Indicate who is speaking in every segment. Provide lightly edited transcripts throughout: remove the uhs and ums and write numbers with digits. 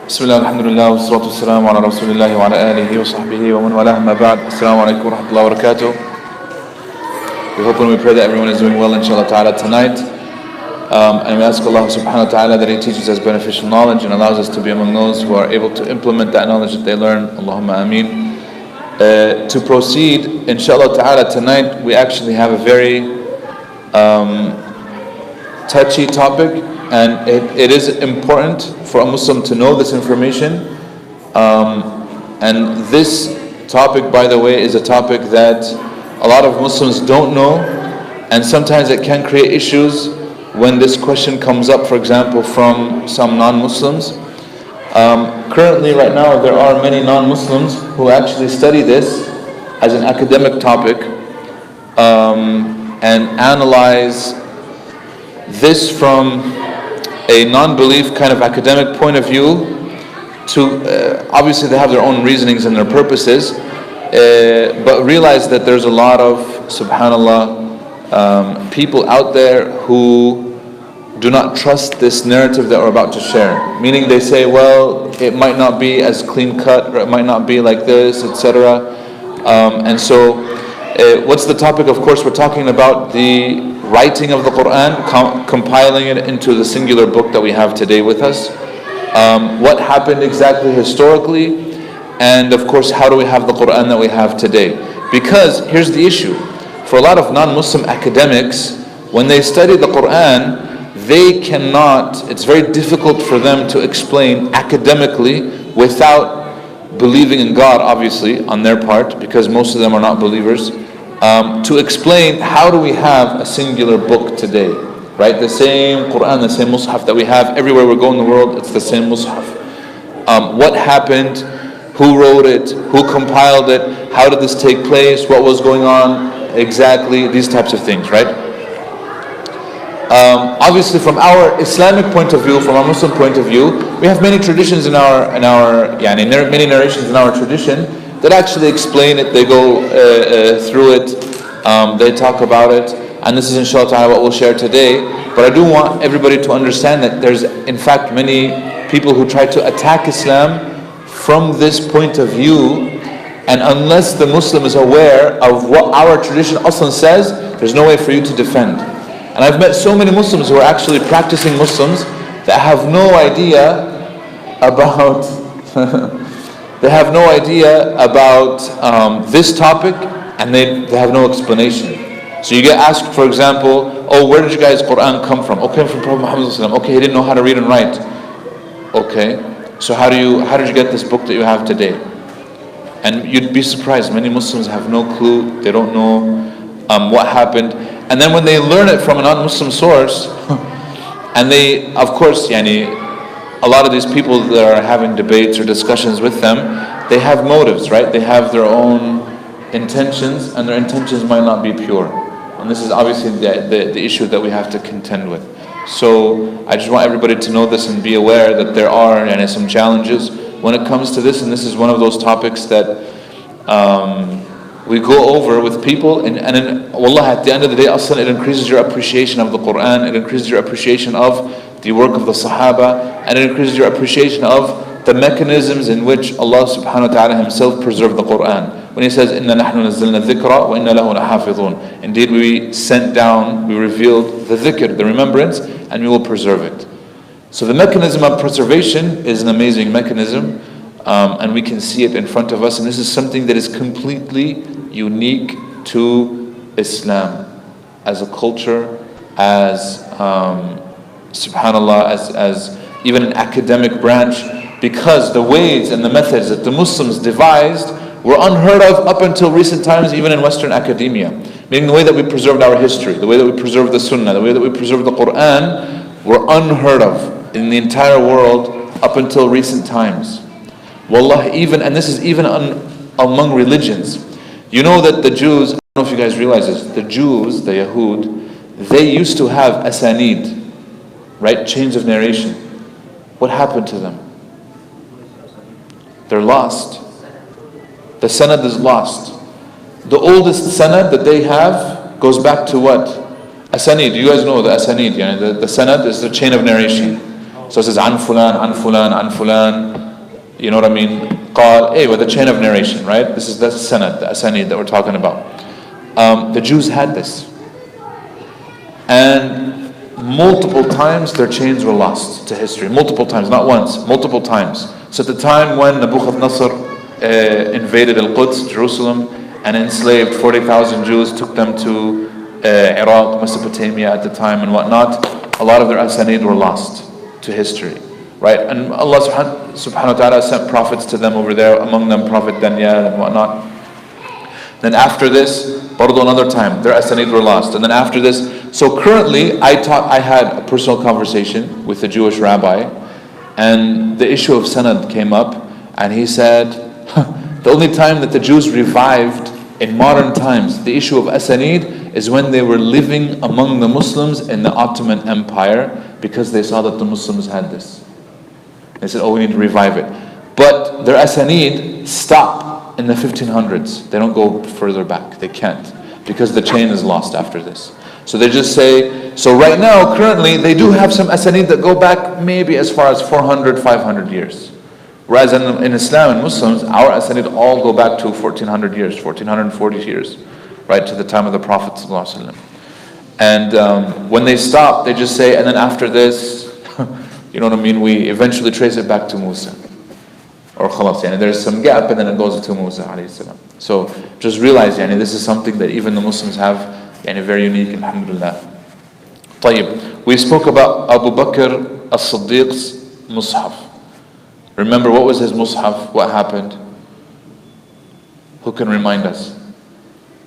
Speaker 1: بسم الله الحمد لله والصلاة والسلام على رسول الله وعلى آله وصحبه ومن والاه ما بعد. Assalamu alaikum wa rahmatullahi wa barakatuh. We hope and we pray that everyone is doing well inshallah ta'ala tonight. And we ask Allah subhanahu wa ta'ala that He teaches us beneficial knowledge and allows us to be among those who are able to implement that knowledge that they learn. Allahumma ameen. To proceed, inshallah ta'ala, tonight we actually have a very touchy topic, and it is important for a Muslim to know this information. And this topic, by the way, is a topic that a lot of Muslims don't know, and sometimes it can create issues when this question comes up, for example, from some non-Muslims. Currently, right now, there are many non-Muslims who actually study this as an academic topic and analyze this from a non-belief kind of academic point of view. Obviously they have their own reasonings and their purposes, but realize that there's a lot of, subhanallah, people out there who do not trust this narrative that we're about to share. Meaning they say, well, it might not be as clean cut, or it might not be like this, etc. And so, what's the topic? Of course, we're talking about the writing of the Quran, compiling it into the singular book that we have today with us. What happened exactly historically, and of course, how do we have the Quran that we have today? Because here's the issue. For a lot of non-Muslim academics, when they study the Quran, they cannot, it's very difficult for them to explain academically without believing in God, obviously, on their part, because most of them are not believers, to explain how do we have a singular book today, right? The same Quran, the same Mus'haf that we have everywhere we go in the world, it's the same Mus'haf. What happened? Who wrote it? Who compiled it? How did this take place? What was going on exactly? These types of things, right? Obviously, from our Islamic point of view, from our Muslim point of view, we have many traditions in our many narrations in our tradition that actually explain it. They go through it, they talk about it, and this is inshallah ta'ala what we'll share today. But I do want everybody to understand that there's in fact many people who try to attack Islam from this point of view, and unless the Muslim is aware of what our tradition Aslan says, there's no way for you to defend. And I've met so many Muslims who are actually practicing Muslims that have no idea about this topic, and they have no explanation. So you get asked, for example, oh, where did you guys' Quran come from? Okay, from Prophet Muhammad. Okay, he didn't know how to read and write. Okay, so how did you get this book that you have today? And you'd be surprised, many Muslims have no clue, they don't know what happened. And then when they learn it from a non-Muslim source, and they, of course, a lot of these people that are having debates or discussions with them, they have motives, right? They have their own intentions, and their intentions might not be pure. And this is obviously the issue that we have to contend with. So I just want everybody to know this and be aware that there are some challenges when it comes to this, and this is one of those topics that we go over with people, and wallah, at the end of the day, it increases your appreciation of the Quran, it increases your appreciation of the work of the Sahaba, and it increases your appreciation of the mechanisms in which Allah subhanahu wa ta'ala Himself preserved the Quran. When He says, إِنَّا نَحْنُ نَزَّلْنَا الذِّكْرَ وَإِنَّا لَهُ لَحَافِظُونَ. Indeed, we revealed the dhikr, the remembrance, and we will preserve it. So the mechanism of preservation is an amazing mechanism, and we can see it in front of us, and this is something that is completely unique to Islam as a culture, as subhanallah, as even an academic branch, because the ways and the methods that the Muslims devised were unheard of up until recent times, even in Western academia. Meaning the way that we preserved our history, the way that we preserved the Sunnah, the way that we preserved the Quran, were unheard of in the entire world up until recent times. Wallah, and this is even among religions. You know that the Jews, I don't know if you guys realize this, the Jews, the Yahud, they used to have asanid, right? Chains of narration. What happened to them? They're lost. The sanad is lost. The oldest sanad that they have goes back to what? Asanid. You guys know the asanid. The sanad is the chain of narration. So it says an fulan, an fulan, an fulan. You know what I mean? قال, with the chain of narration, right? This is the sanad, the asanid that we're talking about. The Jews had this. And multiple times their chains were lost to history. Multiple times, not once, multiple times. So at the time when Nebuchadnezzar invaded Al-Quds, Jerusalem, and enslaved 40,000 Jews, took them to Iraq, Mesopotamia at the time and whatnot, a lot of their asanid were lost to history. Right? And Allah subhanahu wa ta'ala sent prophets to them over there, among them Prophet Daniel and whatnot. Then after this, برضو another time, their asanid were lost. And then after this, so currently I had a personal conversation with a Jewish rabbi, and the issue of sanad came up, and he said, the only time that the Jews revived in modern times the issue of asanid is when they were living among the Muslims in the Ottoman Empire, because they saw that the Muslims had this. They said, we need to revive it. But their asanid stop in the 1500s. They don't go further back. They can't, because the chain is lost after this. So they just say, so right now, currently, they do have some asanid that go back maybe as far as 400, 500 years. Whereas in Islam and Muslims, our asanid all go back to 1400 years, 1440 years, right, to the time of the Prophet ﷺ. And when they stop, they just say, and then after this, you know what I mean, we eventually trace it back to Musa. Or khalas, there's some gap and then it goes to Musa alayhi salam. So just realize, this is something that even the Muslims have, very unique, alhamdulillah. طيب, we spoke about Abu Bakr as-Siddiq's mushaf. Remember, what was his mushaf? What happened? Who can remind us?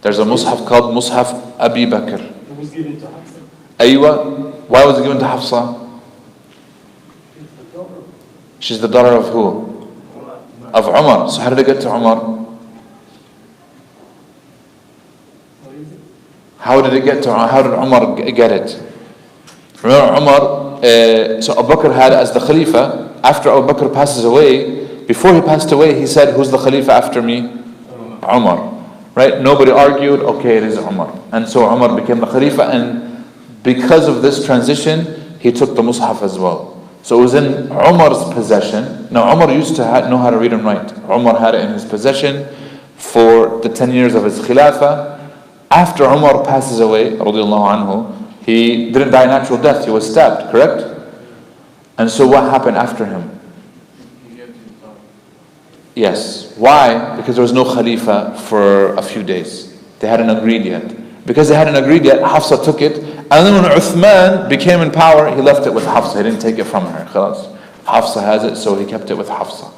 Speaker 1: There's a mushaf called Mushaf Abu Bakr.
Speaker 2: It was given to Hafsa.
Speaker 1: Aywa. Why was it given to Hafsa? She's the daughter of who? Of Umar. So how did it get to Umar? How did it get to Umar? How did Umar get it? Remember Umar, so Abu Bakr had as the Khalifa, after Abu Bakr passes away, before he passed away, he said, who's the Khalifa after me? Umar. Right? Nobody argued, okay, it is Umar. And so Umar became the Khalifa, and because of this transition, he took the Mus'haf as well. So it was in Umar's possession. Now Umar used to know how to read and write. Umar had it in his possession for the 10 years of his Khilafah. After Umar passes away, radiallahu anhu, he didn't die a natural death, he was stabbed, correct? And so what happened after him? Yes. Why? Because there was no Khalifa for a few days. They hadn't agreed yet. Because they hadn't agreed yet, Hafsa took it. And then when Uthman became in power, he left it with Hafsa. He didn't take it from her. Khalas. Hafsa has it, so he kept it with Hafsa.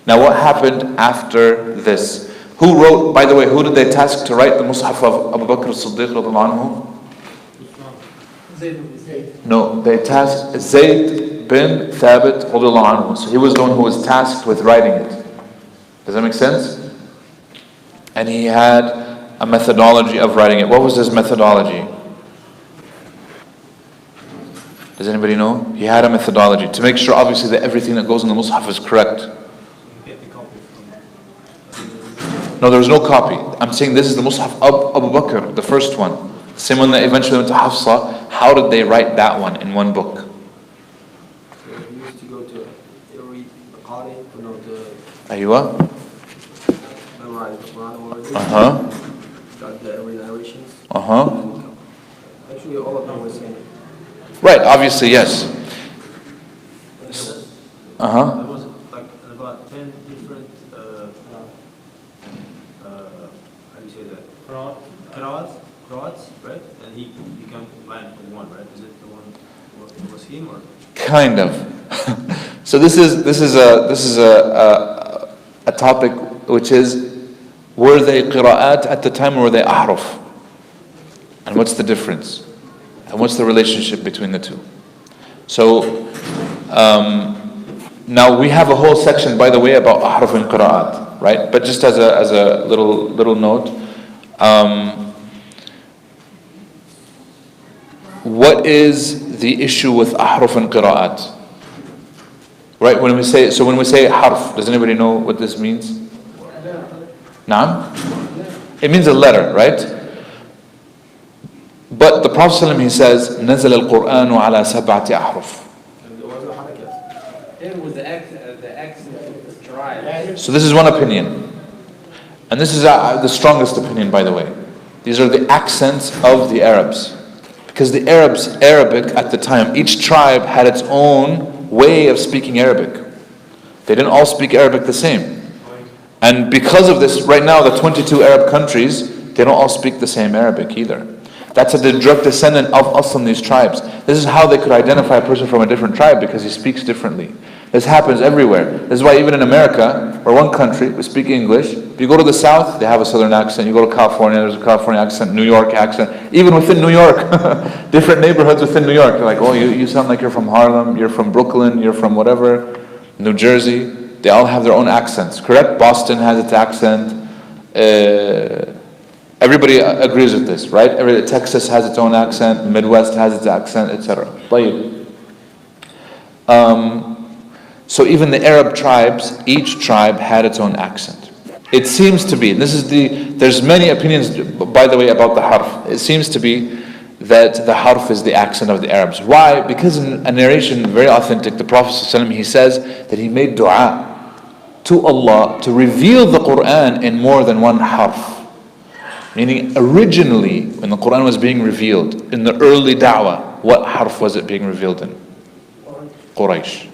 Speaker 1: Now what happened after this? Who wrote, by the way, who did they task to write the Mus'haf of Abu Bakr as-Siddiq radiallahu anhu? No, they tasked Zayd bin Thabit radiallahu anhu. So he was the one who was tasked with writing it. Does that make sense? And he had a methodology of writing it. What was his methodology? Does anybody know? He had a methodology to make sure, obviously, that everything that goes in the Mus'haf is correct. No, there was no copy. I'm saying this is the Mus'haf of Abu Bakr, the first one. The same one that eventually went to Hafsa. How did they write that one in one book?
Speaker 3: We used to go to every Qari,
Speaker 1: Aywa?
Speaker 3: memorize the Quran already. Got the every narrations. Actually, all of them were saying.
Speaker 1: Right, obviously, yes.
Speaker 4: There was like about 10 different how do you say that? Qira'ats, right? And he became blind from one, right? Is it the one what was him or?
Speaker 1: Kind of. So this is a topic which is, were they qira'at at the time or were they ahruf? And what's the difference? And what's the relationship between the two? So now we have a whole section, by the way, about ahruf and qira'at, right? But just as a little note, what is the issue with ahruf and qira'at? Right? When we say harf, does anybody know what this means? Naam? It means a letter, right? But the Prophet ﷺ, he says, نزل القرآن على سبعة أحرف.
Speaker 2: It was the act the accent tribe.
Speaker 1: So this is one opinion. And this is the strongest opinion, by the way. These are the accents of the Arabs. Because the Arabic at the time, each tribe had its own way of speaking Arabic. They didn't all speak Arabic the same. And because of this, right now the 22 Arab countries, they don't all speak the same Arabic either. That's a direct descendant of us from these tribes. This is how they could identify a person from a different tribe, because he speaks differently. This happens everywhere. This is why even in America, we're one country, we speak English. If you go to the South, they have a Southern accent. You go to California, there's a California accent, New York accent. Even within New York, different neighborhoods within New York. They're like, oh, you sound like you're from Harlem, you're from Brooklyn, you're from whatever, New Jersey. They all have their own accents, correct? Boston has its accent. Everybody agrees with this, right? Texas has its own accent, Midwest has its accent, etc. So even the Arab tribes, each tribe had its own accent. It seems to be, and there's many opinions, by the way, about the harf. It seems to be that the harf is the accent of the Arabs. Why? Because in a narration, very authentic, the Prophet ﷺ, he says that he made dua to Allah to reveal the Quran in more than one harf. Meaning originally, when the Quran was being revealed, in the early da'wah, what harf was it being revealed in? Quraysh.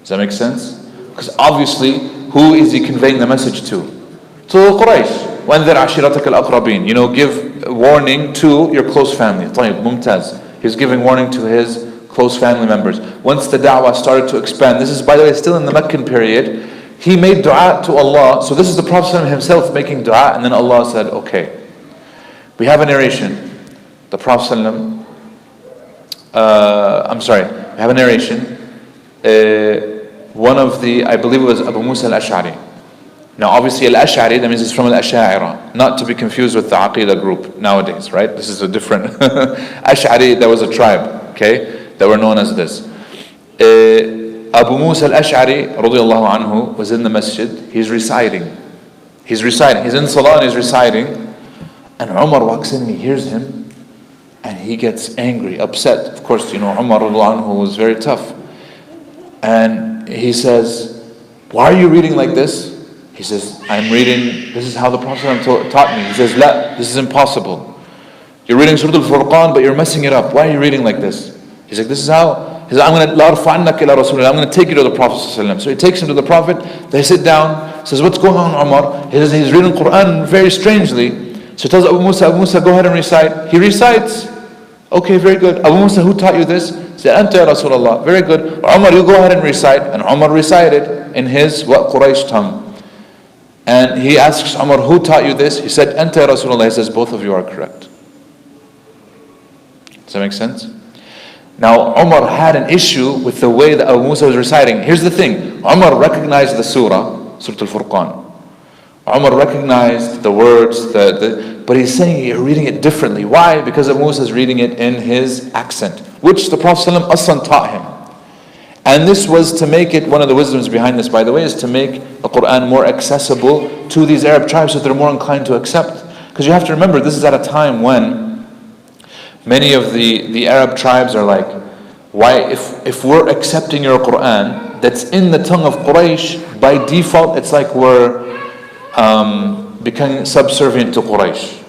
Speaker 1: Does that make sense? Because obviously, who is he conveying the message to? To Quraysh. وَأَنذِرْ عَشِيرَتَكَ الْأَقْرَبِينَ. Give warning to your close family. طيب, ممتاز. He's giving warning to his close family members. Once the da'wah started to expand, this is, by the way, still in the Meccan period, he made dua to Allah. So this is the Prophet himself making dua, and then Allah said, okay. We have a narration. The Prophet we have a narration. One of I believe it was Abu Musa al-Ash'ari. Now obviously al-Ash'ari, that means it's from al-Ash'a'ira, not to be confused with the Aqidah group nowadays, right? This is a different Ash'ari, that was a tribe, okay, that were known as this. Abu Musa al-Ash'ari radiyallahu anhu was in the masjid. He's reciting. He's in salah and he's reciting. And Umar walks in and he hears him and he gets angry, upset. Of course, Umar radiyallahu anhu was very tough. And he says, why are you reading like this? He says, I'm reading, this is how the Prophet taught me. He says, La, this is impossible. You're reading Surah Al-Furqan, but you're messing it up. Why are you reading like this? He's like, this is how. He says, I'm going to take you to the Prophet. So he takes him to the Prophet. They sit down. Says, what's going on, Umar? He says, he's reading Quran very strangely. So he tells Abu Musa, go ahead and recite. He recites. Okay, very good. Abu Musa, who taught you this? He said, Anta ya Rasulullah. Very good. Umar, you go ahead and recite. And Umar recited in his Quraysh tongue. And he asks Umar, who taught you this? He said, Anta ya Rasulullah. He says, both of you are correct. Does that make sense? Now, Umar had an issue with the way that Abu Musa was reciting. Here's the thing. Umar recognized the surah, Surah Al-Furqan. Umar recognized the words, but he's saying you're reading it differently. Why? Because Abu Musa is reading it in his accent, which the Prophet ﷺ taught him. And this was to make it, one of the wisdoms behind this, by the way, is to make the Quran more accessible to these Arab tribes so they're more inclined to accept. Because you have to remember, this is at a time when many of the Arab tribes are like, why, if we're accepting your Quran that's in the tongue of Quraysh, by default it's like we're becoming subservient to Quraysh.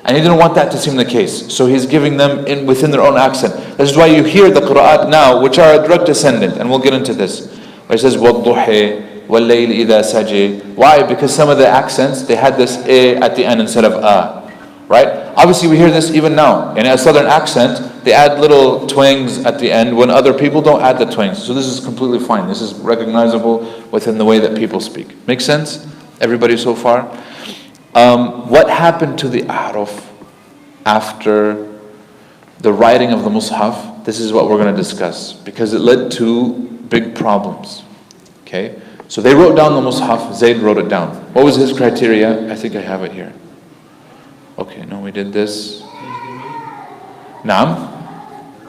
Speaker 1: And he didn't want that to seem the case. So he's giving them within their own accent. This is why you hear the Qur'an now, which are a direct descendant, and we'll get into this. Where it says, وَالضُّحِي وَاللَّيْلِ إِذَا سَجِي. Why? Because some of the accents, they had this A at the end instead of A. Right? Obviously we hear this even now. In a southern accent, they add little twangs at the end when other people don't add the twangs. So this is completely fine. This is recognizable within the way that people speak. Make sense? Everybody so far? What happened to the Ahruf after the writing of the Mus'haf? This is what we're going to discuss, because it led to big problems. Okay? So they wrote down the Mus'haf, Zayd wrote it down. What was his criteria? I think I have it here. Okay, no, we did this. Naam?
Speaker 4: You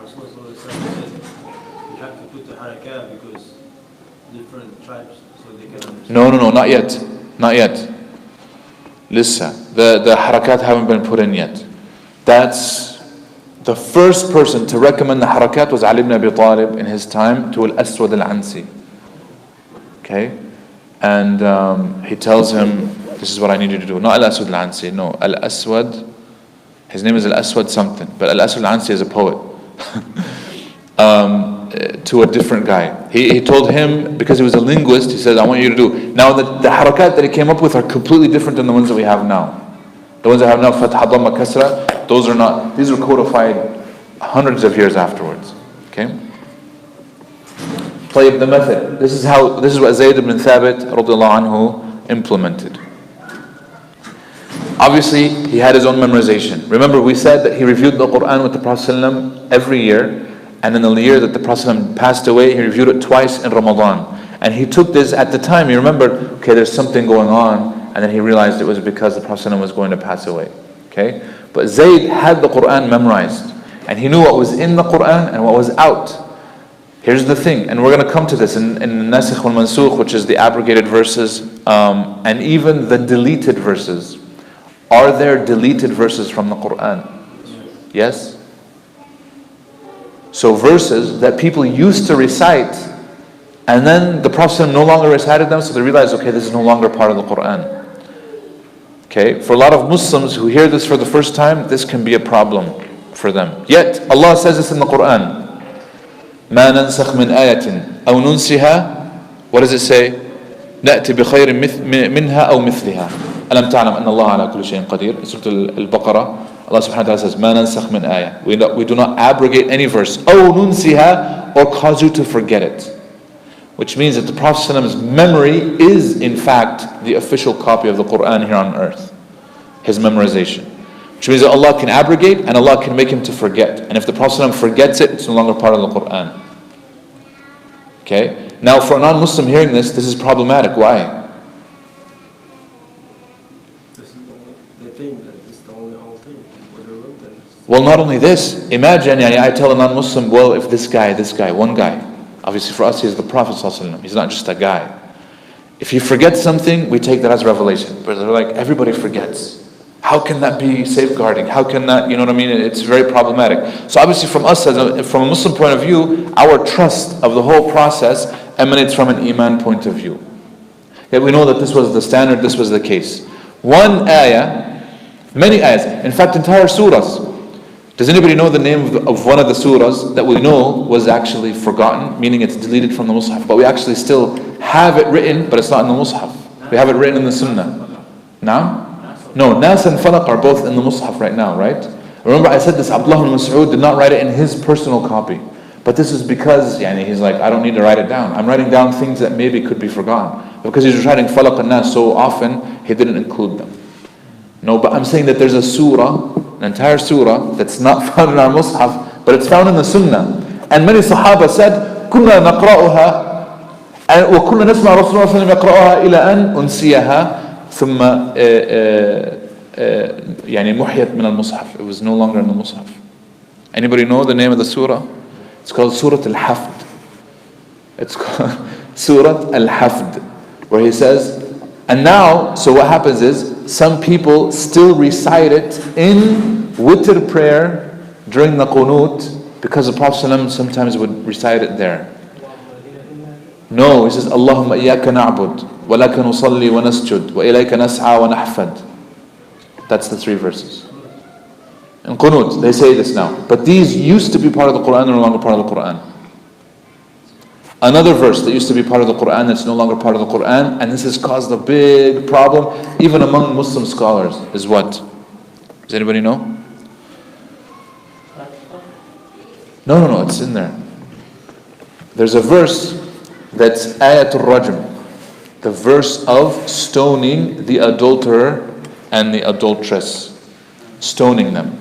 Speaker 4: have to put the harakat because different tribes, so they can understand.
Speaker 1: No, not yet. Not yet. Listen, the harakat haven't been put in yet. That's the first person to recommend the harakat was Ali ibn Abi Talib in his time to Al-Aswad al-Ansi. Okay? And he tells him, this is what I need you to do. Not Al-Aswad Al-Ansi, no. Al-Aswad, his name is Al-Aswad something, but Al-Aswad Al-Ansi is a poet. To a different guy. He told him, because he was a linguist, he said, I want you to do. Now the harakat that he came up with are completely different than the ones that we have now. The ones that have now, Fatha, Dhamma, Kasra, those are not. These were codified hundreds of years afterwards. Okay? Play the method. This is what Zayd ibn Thabit radiallahu anhu implemented. Obviously, he had his own memorization. Remember, we said that he reviewed the Quran with the Prophet ﷺ every year, and in the year that the Prophet ﷺ passed away, he reviewed it twice in Ramadan. And he took this at the time, he remembered, okay, there's something going on, and then he realized it was because the Prophet ﷺ was going to pass away. Okay? But Zayd had the Quran memorized, and he knew what was in the Quran and what was out. Here's the thing, and we're going to come to this in Nasikh wal Mansukh, which is the abrogated verses, and even the deleted verses. Are there deleted verses from the Quran? Yes? So verses that people used to recite, and then the Prophet no longer recited them, so they realized, okay, this is no longer part of the Quran. Okay, for a lot of Muslims who hear this for the first time, this can be a problem for them. Yet, Allah says this in the Quran. مَا نَنْسَخْ مِنْ آيَةٍ أَوْ نُنْسِهَا. What does it say? نَأْتِ بِخَيْرٍ مِنْهَا أَوْ مِثْلِهَا أَلَمْ تَعْلَمْ أَنَّ اللَّهَ عَلَى كُلِّ شَيْءٍ قَدِيرٌ. Surah Al-Baqarah, Allah subhanahu wa ta'ala says, مَا نَنْسَخْ مِنْ آيَةٍ. We do not abrogate any verse. أَوْ نُنْسِهَا, or cause you to forget it. Which means that the Prophet's memory is in fact the official copy of the Quran here on earth. His memorization. Which means that Allah can abrogate and Allah can make him to forget. And if the Prophet forgets it, it's no longer part of the Quran. Okay? Now for a non-Muslim hearing this is problematic. Why?
Speaker 3: They think that it's the only whole thing.
Speaker 1: Well, not only this. Imagine, I tell a non-Muslim, well, if this guy, one guy, obviously for us he's the Prophet ﷺ. He's not just a guy. If he forgets something, we take that as revelation. But they're like, everybody forgets. How can that be safeguarding? How can that, you know what I mean? It's very problematic. So obviously from us, from a Muslim point of view, our trust of the whole process emanates from an Iman point of view. Yet we know that this was the standard, this was the case. One ayah, many ayahs, in fact entire surahs. Does anybody know the name of one of the surahs that we know was actually forgotten, meaning it's deleted from the Mus'haf, but we actually still have it written, but it's not in the Mus'haf. We have it written in the Sunnah. Now? No, Nas and Falaq are both in the Mus'haf right now, right? Remember I said this, Abdullah ibn Mas'ud did not write it in his personal copy. But this is because, he's like, I don't need to write it down. I'm writing down things that maybe could be forgotten. Because he's reciting Falaq and Nas so often, he didn't include them. No, but I'm saying that there's a surah, an entire surah, that's not found in our Mus'haf, but it's found in the Sunnah. And many Sahaba said, كُنَّا نَقْرَأُهَا وَكُنَّا نَسْمَعَ رَسُولُ اللَّهِ صَلَّى اللَّهُ عَلَيْهِ وَسَلَّمَ يَقْرَأُهَا إِلَى أَنْ أُنْسِيَهَا ثم محيت من المصحف. It was no longer in the Mus'haf. Anybody know the name of the surah? It's called Surah Al-Hafd. It's called Surah Al-Hafd, where he says, and now, so what happens is, some people still recite it in witr prayer during the qunut, because the Prophet ﷺ sometimes would recite it there. No, he says, Allahumma iyyaka na'bud, wa laka nusalli wa nasjud, wa ilayka nas'a wa nahfad. That's the three verses. In qunut, they say this now. But these used to be part of the Quran, they're no longer part of the Quran. Another verse that used to be part of the Quran that's no longer part of the Quran, and this has caused a big problem, even among Muslim scholars, is what? Does anybody know? No, it's in there. There's a verse that's Ayatul Rajm, the verse of stoning the adulterer and the adulteress, stoning them.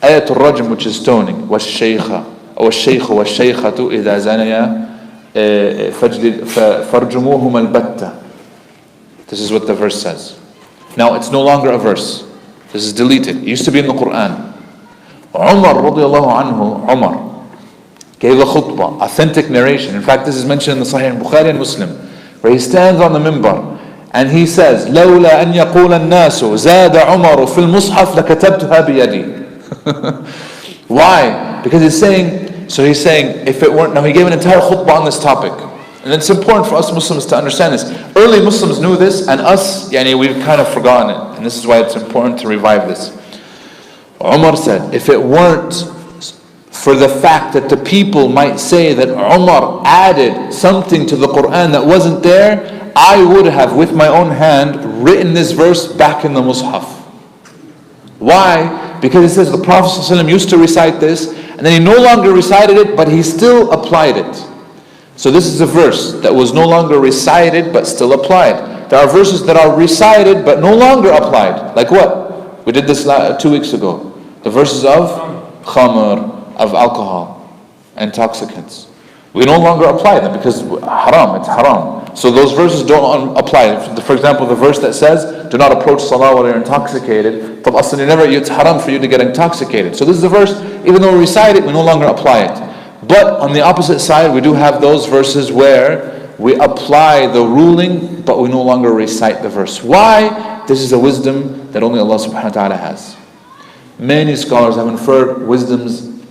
Speaker 1: Ayatul Rajm, which is stoning, وَالشَّيْخَ وَالشَّيْخَةُ إِذَا زَنَيَا فَارْجُمُوهُمَا الْبَتَّةِ. This is what the verse says. Now it's no longer a verse. This is deleted. It used to be in the Quran. Umar radiallahu anhu, Umar gave a khutbah, authentic narration. In fact, this is mentioned in the Sahih Bukhari and Muslim, where he stands on the minbar and he says, لولا أن يقول الناس زاد عمر في المصحف لكتبتها بيدي. Why? Because he's saying, if it weren't, now he gave an entire khutbah on this topic. And it's important for us Muslims to understand this. Early Muslims knew this, and us, we've kind of forgotten it. And this is why it's important to revive this. Umar said, if it weren't for the fact that the people might say that Umar added something to the Quran that wasn't there, I would have, with my own hand, written this verse back in the Mus'haf. Why? Because it says the Prophet ﷺ used to recite this, and then he no longer recited it, but he still applied it. So this is a verse that was no longer recited, but still applied. There are verses that are recited, but no longer applied. Like what? We did this 2 weeks ago. The verses of khamr, of alcohol, intoxicants. We no longer apply them because haram, it's haram. So those verses don't apply. For example, the verse that says, do not approach salah while you're intoxicated. It's haram for you to get intoxicated. So this is a verse, even though we recite it, we no longer apply it. But on the opposite side, we do have those verses where we apply the ruling, but we no longer recite the verse. Why? This is a wisdom that only Allah subhanahu wa ta'ala has. Many scholars have inferred wisdoms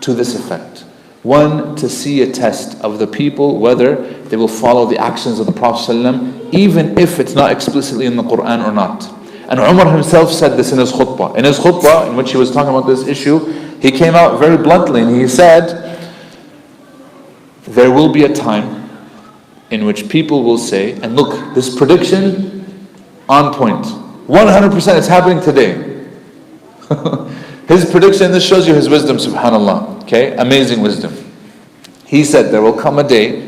Speaker 1: to this effect. One, to see a test of the people, whether they will follow the actions of the Prophet ﷺ, even if it's not explicitly in the Quran or not. And Umar himself said this in his khutbah. In his khutbah, in which he was talking about this issue, he came out very bluntly and he said, there will be a time in which people will say, and look, this prediction, on point. 100% it's happening today. His prediction, this shows you his wisdom, subhanAllah. Okay, amazing wisdom. He said there will come a day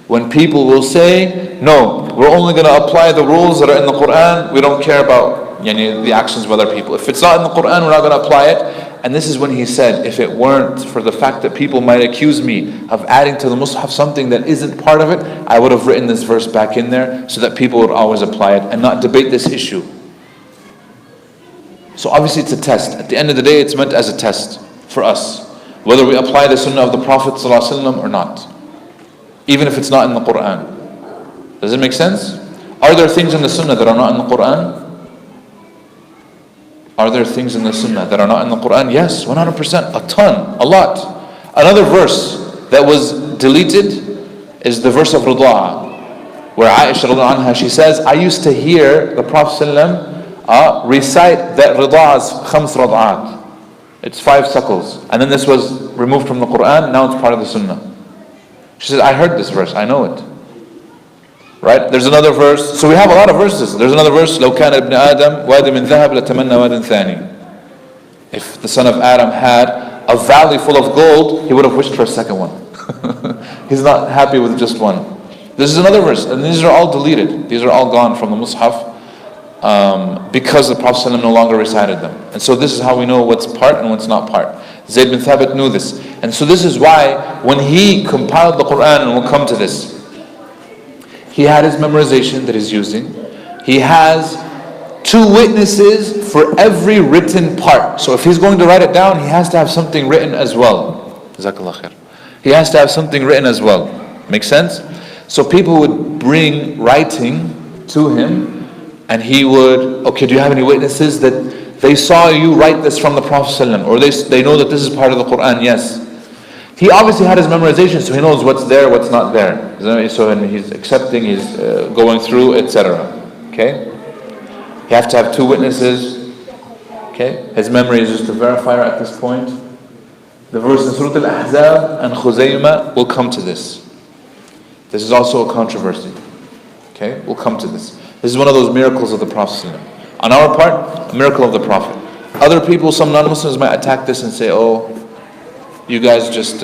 Speaker 1: when people will say, no, we're only going to apply the rules that are in the Quran. We don't care about the actions of other people. If it's not in the Quran, we're not going to apply it. And this is when he said, if it weren't for the fact that people might accuse me of adding to the Mus'haf something that isn't part of it, I would have written this verse back in there so that people would always apply it and not debate this issue. So obviously it's a test. At the end of the day, it's meant as a test for us, whether we apply the sunnah of the Prophet ﷺ or not, even if it's not in the Quran. Does it make sense? Are there things in the sunnah that are not in the Quran? Are there things in the sunnah that are not in the Quran? Yes, 100%, a ton, a lot. Another verse that was deleted is the verse of Rida'ah, where Aisha radiallahu anha, she says, I used to hear the Prophet ﷺ recite that Rida'ah's khams rada'at. It's 5 suckles. And then this was removed from the Quran, now it's part of the sunnah. She said, I heard this verse, I know it. Right? There's another verse. So we have a lot of verses. There's another verse, لو كان ابن آدم واد من ذهب لتمنى واد ثاني. If the son of Adam had a valley full of gold, he would have wished for a second one. He's not happy with just one. This is another verse, and these are all deleted. These are all gone from the Mus'haf because the Prophet ﷺ no longer recited them. And so this is how we know what's part and what's not part. Zayd bin Thabit knew this. And so this is why when he compiled the Quran, and we'll come to this, he had his memorization that he's using. He has 2 witnesses for every written part. So if he's going to write it down, he has to have something written as well. Jazakallah khair. He has to have something written as well. Make sense? So people would bring writing to him, and he would, okay, do you have any witnesses that they saw you write this from the Prophet ﷺ, or they know that this is part of the Quran? Yes. He obviously had his memorization, so he knows what's there, what's not there. So and he's accepting, he's going through, etc. Okay? You have to have 2 witnesses. Okay? His memory is just a verifier at this point. The verse in Surah Al-Ahzab and Khuzaymah will come to this. This is also a controversy. Okay? We'll come to this. This is one of those miracles of the Prophet. On our part, a miracle of the Prophet. Other people, some non-Muslims might attack this and say, oh, you guys just,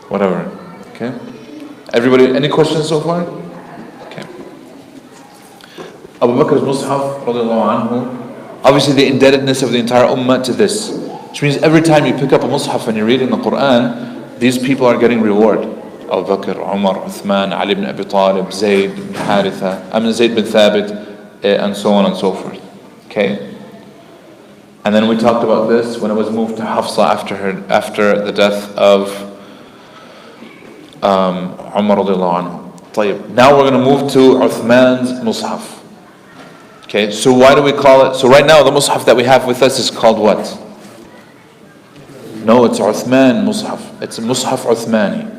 Speaker 1: whatever. Okay? Everybody, any questions so far? Okay. Abu Bakr's Mus'haf, radiallahu anhu, obviously the indebtedness of the entire ummah to this. Which means every time you pick up a Mus'haf and you're reading the Quran, these people are getting reward. Abu Bakr, Umar, Othman, Ali ibn Abi Talib, Zayd bin Haritha, Zayd bin Thabit, and so on and so forth. Okay? And then we talked about this when it was moved to Hafsa after the death of Umar radiallahu anhu. Now we're going to move to Uthman's Mus'haf. Okay, so why do we call it? So right now the Mus'haf that we have with us is called what? No, it's Uthman Mus'haf. It's Mus'haf Uthmani.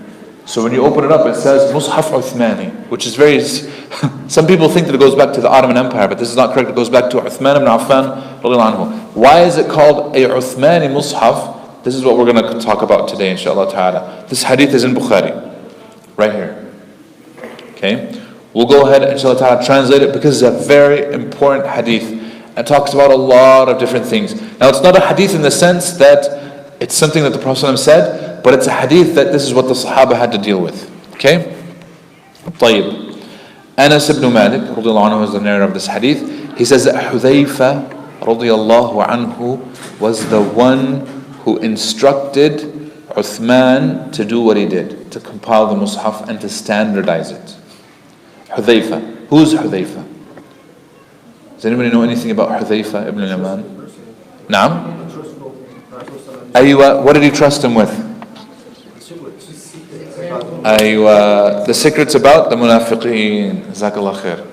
Speaker 1: So when you open it up, it says Mus'haf Uthmani, which is very, some people think that it goes back to the Ottoman Empire, but this is not correct. It goes back to Uthman ibn Affan radiallahu anhu. Why is it called a Uthmani Mus'haf? This is what we're going to talk about today, inshallah ta'ala. This hadith is in Bukhari, right here. Okay? We'll go ahead, inshallah ta'ala, translate it because it's a very important hadith. It talks about a lot of different things. Now, it's not a hadith in the sense that it's something that the Prophet ﷺ said, but it's a hadith that this is what the Sahaba had to deal with. Okay? طيب. Anas ibn Malik, radiallahu anhu, is the narrator of this hadith. He says that Hudhayfa, radiallahu anhu, was the one who instructed Uthman to do what he did, to compile the Mus'haf and to standardize it. Hudhayfa. Who's Hudhayfa? Does anybody know anything about Hudhayfa ibn al-Yaman? Naam? Aywa, what did he trust him with? Aywa, the secrets about the munafiqeen. Jazakallah khair.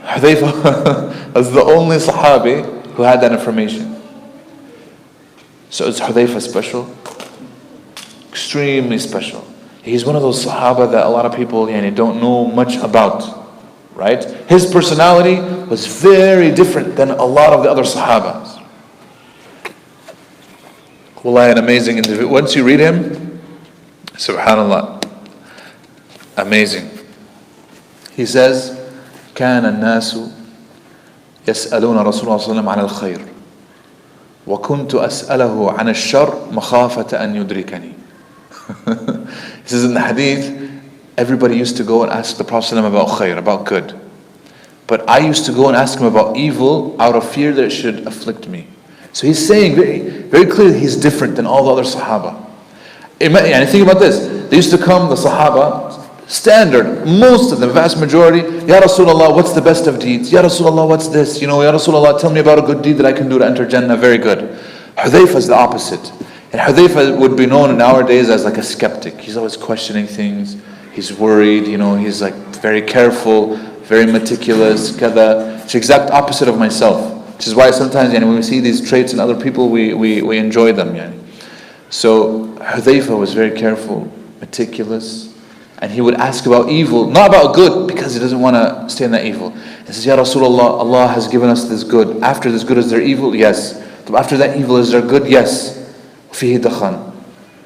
Speaker 1: Hudhayfa was the only Sahabi who had that information. So is Hudhayfa special? Extremely special. He's one of those Sahaba that a lot of people don't know much about. Right? His personality was very different than a lot of the other Sahabas. Wallahi, an amazing individual. Once you read him, subhanallah, amazing. He says, كان الناس يسألون رسول الله صلى الله عليه وسلم عن الخير وكنت أسأله عن الشر مخافة أن يدركني. He says in the hadith, everybody used to go and ask the Prophet ﷺ about khair, about good. But I used to go and ask him about evil out of fear that it should afflict me. So he's saying very, very clearly he's different than all the other Sahaba. And think about this. They used to come, the Sahaba, standard, most of them, vast majority, Ya Rasulullah, what's the best of deeds? Ya Rasulullah, what's this? Ya Rasulullah, tell me about a good deed that I can do to enter Jannah. Very good. Hudhayfa is the opposite. And Hudhayfa would be known nowadays as like a skeptic. He's always questioning things. He's worried, he's like very careful, very meticulous, kada. It's the exact opposite of myself. Which is why sometimes when we see these traits in other people, we enjoy them. So Hudhayfa was very careful, meticulous, and he would ask about evil, not about good, because he doesn't want to stay in that evil. He says, Ya Rasulullah, Allah has given us this good. After this good is there evil? Yes. After that evil is there good? Yes. Fihi dakhan.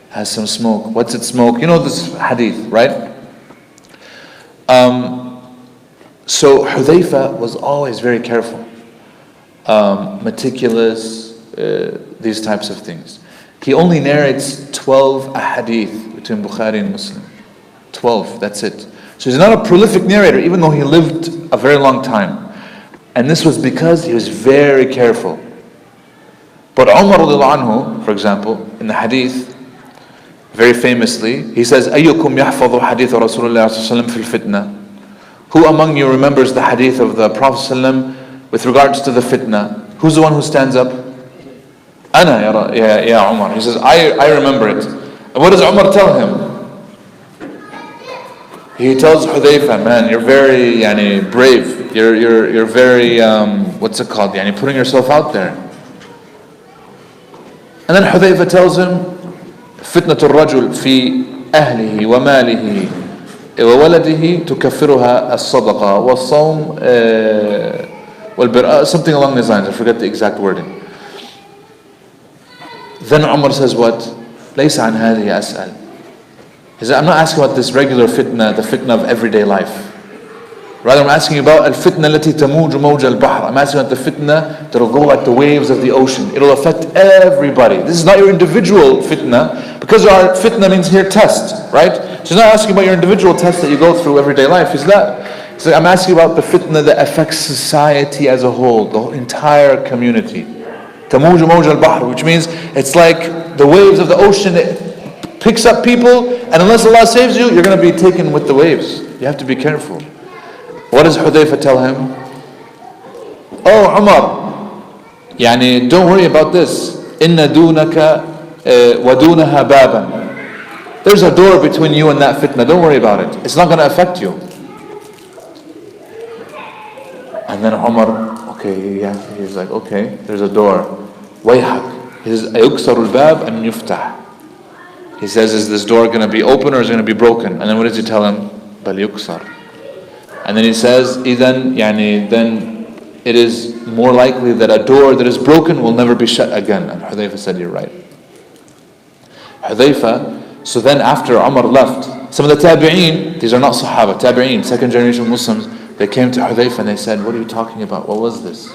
Speaker 1: Has some smoke. What's it smoke? You know this hadith, right? So Hudhayfa was always very careful, meticulous, these types of things. He only narrates 12 ahadith between Bukhari and Muslim. 12, that's it. So he's not a prolific narrator, even though he lived a very long time. And this was because he was very careful. But Umar radiallahu anhu, for example, in the hadith, very famously, he says, أَيُّكُمْ يَحْفَظُ حَدِيثَ رَسُولِ اللَّهِ صَلَّى اللَّهُ عَلَيْهِ وَسَلَّمْ فِي الْفِتْنَةِ. Who among you remembers the hadith of the Prophet ﷺ with regards to the fitna? Who's the one who stands up? Ana, ya Umar. He says, I remember it. And what does Umar tell him? He tells Hudhayfa, man, you're very brave. You're very, what's it called? Putting yourself out there. And then Hudhayfa tells him, فتنة الرجل في أهله وماله وولده تكفرها الصدقة والصوم والبر, something along these lines. I forget the exact wording. Then Umar says what? ليس عن هذه أسأل. He said, I'm not asking about this regular fitna, the fitna of everyday life. Rather, I'm asking about al-fitna التي تموج موج البحر. I'm asking about the fitna that will go like the waves of the ocean. It'll affect everybody. This is not your individual fitna, because our fitna means here test, right? So he's not asking about your individual test that you go through everyday life. He's like, I'm asking about the fitna that affects society as a whole, the entire community. تموج موج البحر, which means it's like the waves of the ocean. It picks up people, and unless Allah saves you, you're going to be taken with the waves. You have to be careful. What does Hudhayfa tell him? Oh Umar, don't worry about this. Inna dunaka wa dunaha baban. There's a door between you and that fitna. Don't worry about it. It's not going to affect you. And then Umar, he's like, okay, there's a door. Wayhak. He says, ayuksaru al-bab an yuftah. He says, is this door going to be open or is it going to be broken? And then what does he tell him? بَلْ يُكْسَرْ. And then he says, then it is more likely that a door that is broken will never be shut again. And Hudayfa said, you're right. Hudayfa, so then after Umar left, some of the tabi'een, these are not Sahaba, tabi'een, second generation Muslims, they came to Hudayfa and they said, what are you talking about? What was this?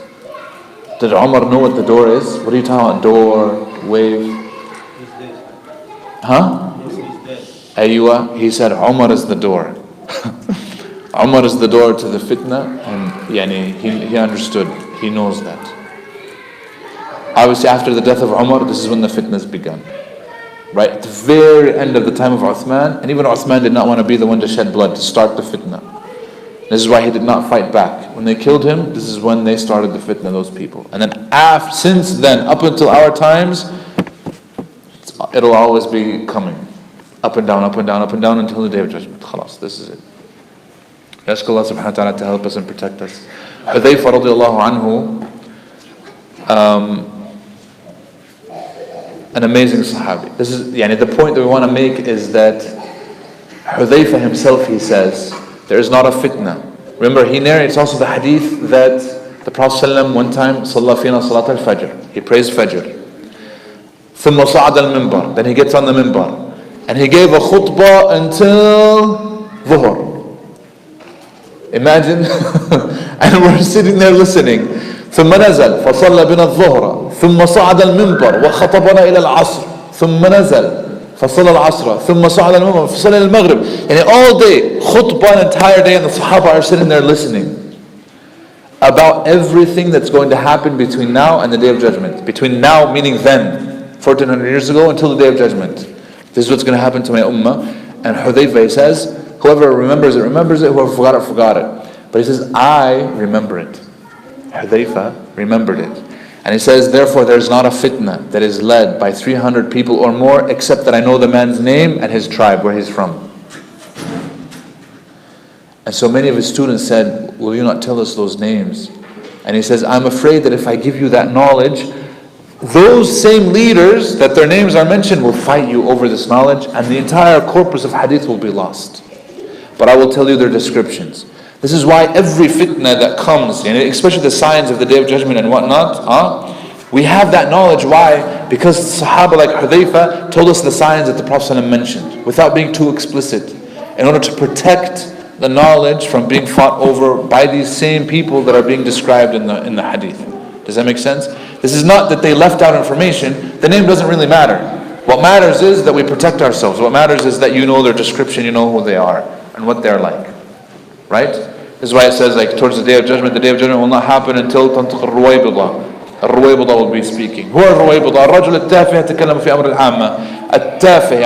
Speaker 1: Did Umar know what the door is? What are you talking about? Door, wave? Huh? Aywa, he said Umar is the door. Umar is the door to the fitna, and he understood, he knows that. Obviously after the death of Umar, this is when the fitna's begun. Right? At the very end of the time of Uthman, and even Uthman did not want to be the one to shed blood, to start the fitna. This is why he did not fight back. When they killed him, this is when they started the fitna, those people. And then since then, up until our times, it'll always be coming. Up and down, up and down, up and down until the day of judgment. Khalas, this is it. Ask Allah subhanahu wa ta'ala to help us and protect us. Hudayfa radiallahu anhu, an amazing sahabi. This is, the point that we want to make is that Hudayfa himself, he says, there is not a fitna. Remember, he narrates also the hadith that the Prophet ﷺ one time, صَلَّى فِينَا صَلَاةَ الْفَجْرِ, he prays Fajr. ثُمَّ صَعَدَ الْمِنْبَرِ, then he gets on the minbar. And he gave a khutbah until Dhuhr. Imagine, and we're sitting there listening. ثم نزل فصلى بنا الظهر ثم صعد المنبر وخطبنا إلى العصر ثم نزل فصلى العصر ثم صعد المنبر فصلى المغرب. And all day, khutbah, an entire day, and the Sahaba are sitting there listening about everything that's going to happen between now and the Day of Judgment. Between now, meaning then, 1400 years ago, until the Day of Judgment. This is what's going to happen to my ummah. And Hudayfa says, whoever remembers it, remembers it. Whoever forgot it, forgot it. But he says, I remember it. Hudayfa remembered it. And he says, therefore there's not a fitna that is led by 300 people or more, except that I know the man's name and his tribe, where he's from. And so many of his students said, will you not tell us those names? And he says, I'm afraid that if I give you that knowledge, those same leaders that their names are mentioned will fight you over this knowledge, and the entire corpus of hadith will be lost. But I will tell you their descriptions. This is why every fitna that comes, and especially the signs of the Day of Judgment and whatnot, we have that knowledge. Why? Because Sahaba like Hudayfa told us the signs that the Prophet ﷺ mentioned, without being too explicit, in order to protect the knowledge from being fought over by these same people that are being described in the hadith. Does that make sense? This is not that they left out information. The name doesn't really matter. What matters is that we protect ourselves. What matters is that you know their description, you know who they are and what they're like. Right? This is why it says, like, towards the Day of Judgment will not happen until تنطق الرويبضة. الرويبضة will be speaking. Who are الرويبضة? الرجل التافه يتكلم في أمر العامة. التافه,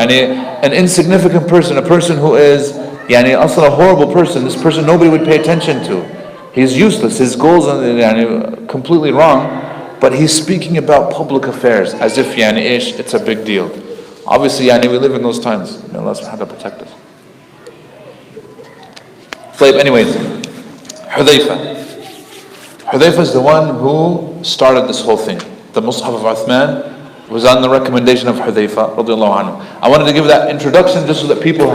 Speaker 1: an insignificant person, a person who is also a horrible person. This person nobody would pay attention to. He's useless. His goals are completely wrong. But he's speaking about public affairs as if it's a big deal. Obviously, we live in those times. May Allah subhanahu wa ta'ala protect us. Anyways, Hudayfa is the one who started this whole thing. The Mus'haf of Uthman was on the recommendation of Hudayfa radiallahu anhu. I wanted to give that introduction just so that people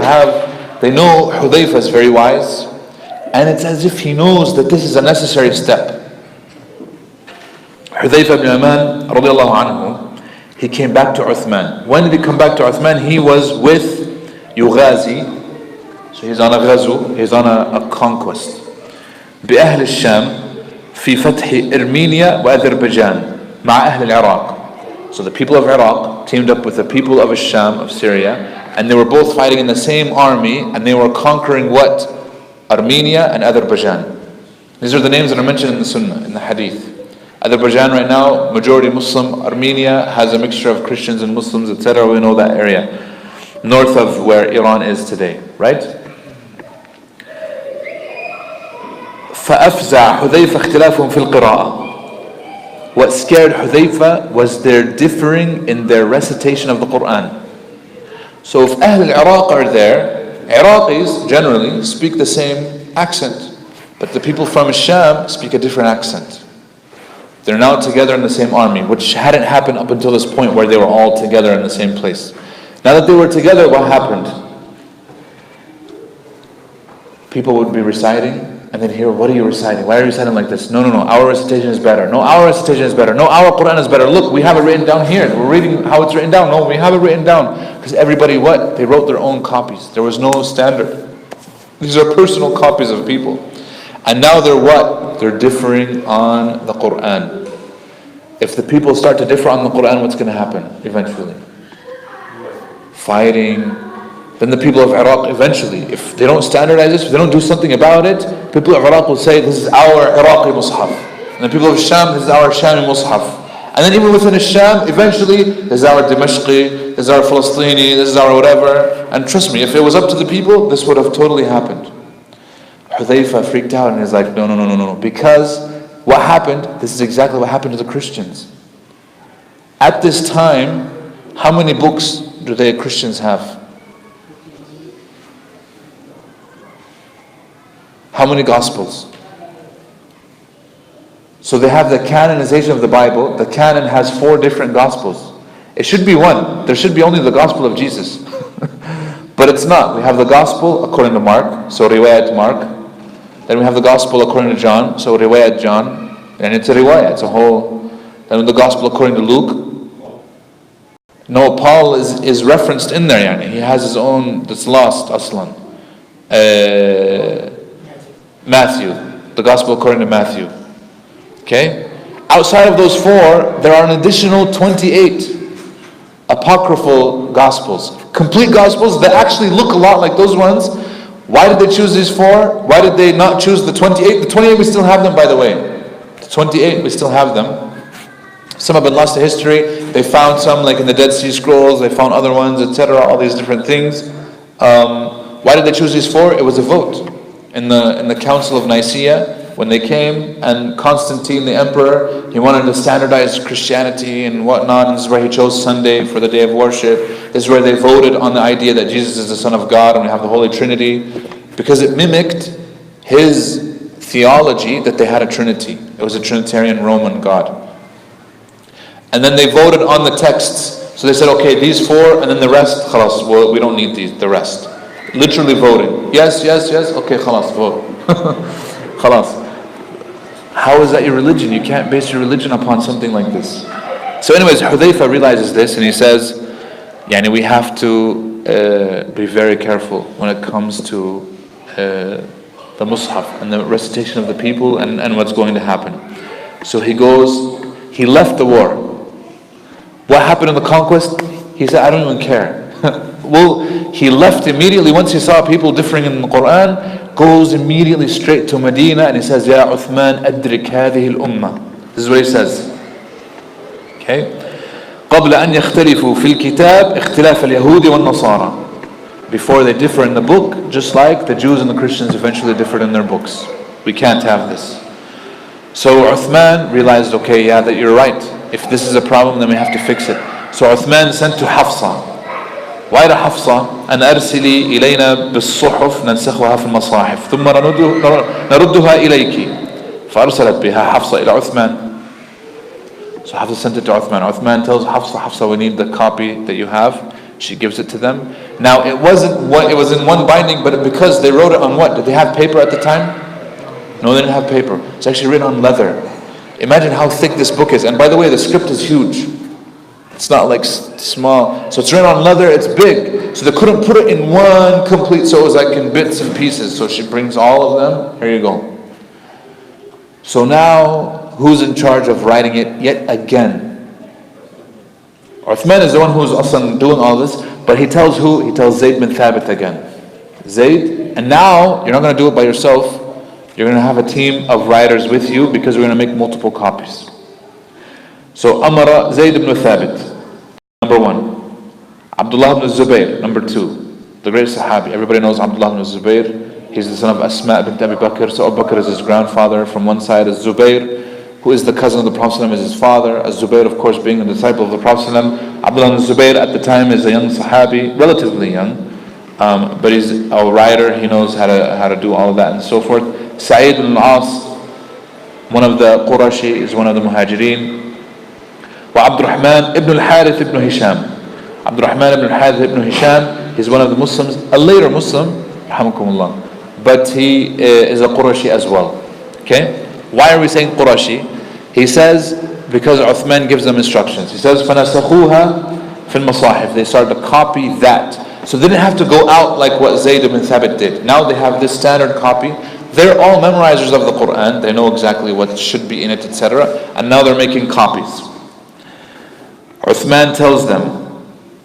Speaker 1: they know Hudayfa is very wise, and it's as if he knows that this is a necessary step. Hudayfa ibn Yaman radiallahu anhu, he came back to Uthman. When did he come back to Uthman? He was with Yughazi. So he's on a ghazu, he's on a conquest. بأهل الشام في فتح إرمينيا وأذربيجان مع أهل العراق. So the people of Iraq teamed up with the people of Sham, of Syria, and they were both fighting in the same army, and they were conquering what? Armenia and Azerbaijan. These are the names that are mentioned in the Sunnah, in the Hadith. Azerbaijan right now, majority Muslim. Armenia has a mixture of Christians and Muslims, etc. We know that area. North of where Iran is today, right? فأفزع حذيفة اختلافهم في القراءة. What scared Hudayfa was their differing in their recitation of the Quran. So if Ahl al-Iraq are there, Iraqis generally speak the same accent, but the people from Sham speak a different accent. They're now together in the same army, which hadn't happened up until this point where they were all together in the same place. Now that they were together, what happened? People would be reciting, and then hear, what are you reciting? Why are you reciting like this? No, our recitation is better. No, our recitation is better. No, our Quran is better. Look, we have it written down here. We're reading how it's written down. No, we have it written down. Because everybody, what? They wrote their own copies. There was no standard. These are personal copies of people. And now they're what? They're differing on the Quran. If the people start to differ on the Quran, what's going to happen eventually? Fighting. Then the people of Iraq eventually, if they don't standardize this, if they don't do something about it, people of Iraq will say, this is our Iraqi Mus'haf. And the people of Sham, this is our Shami Mus'haf. And then even within Sham, eventually, this is our Dimashqi, this is our Palestini, this is our whatever. And trust me, if it was up to the people, this would have totally happened. Hudayfa freaked out and he's like, no. Because what happened, this is exactly what happened to the Christians. At this time, how many books do the Christians have? How many Gospels? So they have the canonization of the Bible. The canon has 4 different Gospels. It should be one. There should be only the Gospel of Jesus. But it's not. We have the Gospel according to Mark, so riwayat Mark. Then we have the Gospel according to John, so riwayat John. And it's a riwayat, it's a whole. Then the Gospel according to Luke. No, Paul is referenced in there. Yani. He has his own, that's lost, aslan. Matthew, the Gospel according to Matthew. Okay? Outside of those 4, there are an additional 28 apocryphal Gospels. Complete Gospels that actually look a lot like those ones. Why did they choose these 4? Why did they not choose the 28? The 28, we still have them, by the way. The 28, we still have them. Some have been lost to history. They found some, like in the Dead Sea Scrolls. They found other ones, etc. All these different things. Why did they choose these 4? It was a vote. In the Council of Nicaea, when they came, and Constantine, the emperor, he wanted to standardize Christianity and whatnot, and this is where he chose Sunday for the day of worship. This is where they voted on the idea that Jesus is the Son of God and we have the Holy Trinity, because it mimicked his theology that they had a Trinity. It was a Trinitarian Roman God. And then they voted on the texts. So they said, okay, these 4, and then the rest, khalas, well, we don't need the rest. Literally voting. Yes. Okay, khalas, vote. Khalas. How is that your religion? You can't base your religion upon something like this. So anyways, Hudayfa realizes this and he says, we have to be very careful when it comes to the Mus'haf and the recitation of the people and what's going to happen. So he left the war. What happened in the conquest? He said, I don't even care. Well, he left immediately once he saw people differing in the Quran, goes immediately straight to Medina and he says, Ya Uthman, adrik hadhihi al-ummah. This is what he says. Okay? قبل أن يختلفوا في الكتاب اختلاف اليهود والنصارى. Before they differ in the book, just like the Jews and the Christians eventually differed in their books. We can't have this. So Uthman realized, okay, that you're right. If this is a problem, then we have to fix it. So Uthman sent to Hafsa. Why to Hafsa? أن أرسلي إلينا بالصحف ننسخها في المصاحف ثم نردها إليك. فأرسلت بها حفصة إلى عثمان. So Hafsa sent it to Uthman. Uthman tells Hafsa, we need the copy that you have. She gives it to them. Now it was in one binding, but because they wrote it on what? Did they have paper at the time? No, they didn't have paper. It's actually written on leather. Imagine how thick this book is. And by the way, the script is huge. It's not like small. So it's written on leather, it's big. So they couldn't put it in one complete, so it was like in bits and pieces. So she brings all of them. Here you go. So now, who's in charge of writing it yet again? Uthman is the one who's also doing all this, but he tells who? He tells Zayd bin Thabit again. Zayd, and now you're not going to do it by yourself. You're going to have a team of writers with you because we're going to make multiple copies. So Amara Zayd ibn Thabit, number 1. Abdullah ibn Zubayr, number 2. The great Sahabi. Everybody knows Abdullah ibn Zubayr. He's the son of Asma bint Abu Bakr. So Abu Bakr is his grandfather. From one side is Zubayr, who is the cousin of the Prophet ﷺ, is his father. As Zubayr, of course, being a disciple of the Prophet ﷺ. Abdullah ibn Zubayr at the time is a young Sahabi, relatively young. But he's a writer. He knows how to do all of that and so forth. Sa'id ibn al-As, one of the Qurashi, is one of the Muhajirin. Wa Abdurrahman ibn al-Harith ibn Hisham. Abdurrahman ibn Harith ibn Hisham, he's one of the Muslims, a later Muslim, rahmakumullah, but he is a Qurashi as well. Okay? Why are we saying Qurashi? He says, because Uthman gives them instructions. He says, فَنَسَخُوهَا فِي الْمَصَاحِفِ. They started to copy that. So they didn't have to go out like what Zayd ibn Thabit did. Now they have this standard copy. They're all memorizers of the Quran. They know exactly what should be in it, etc. And now they're making copies. Uthman tells them,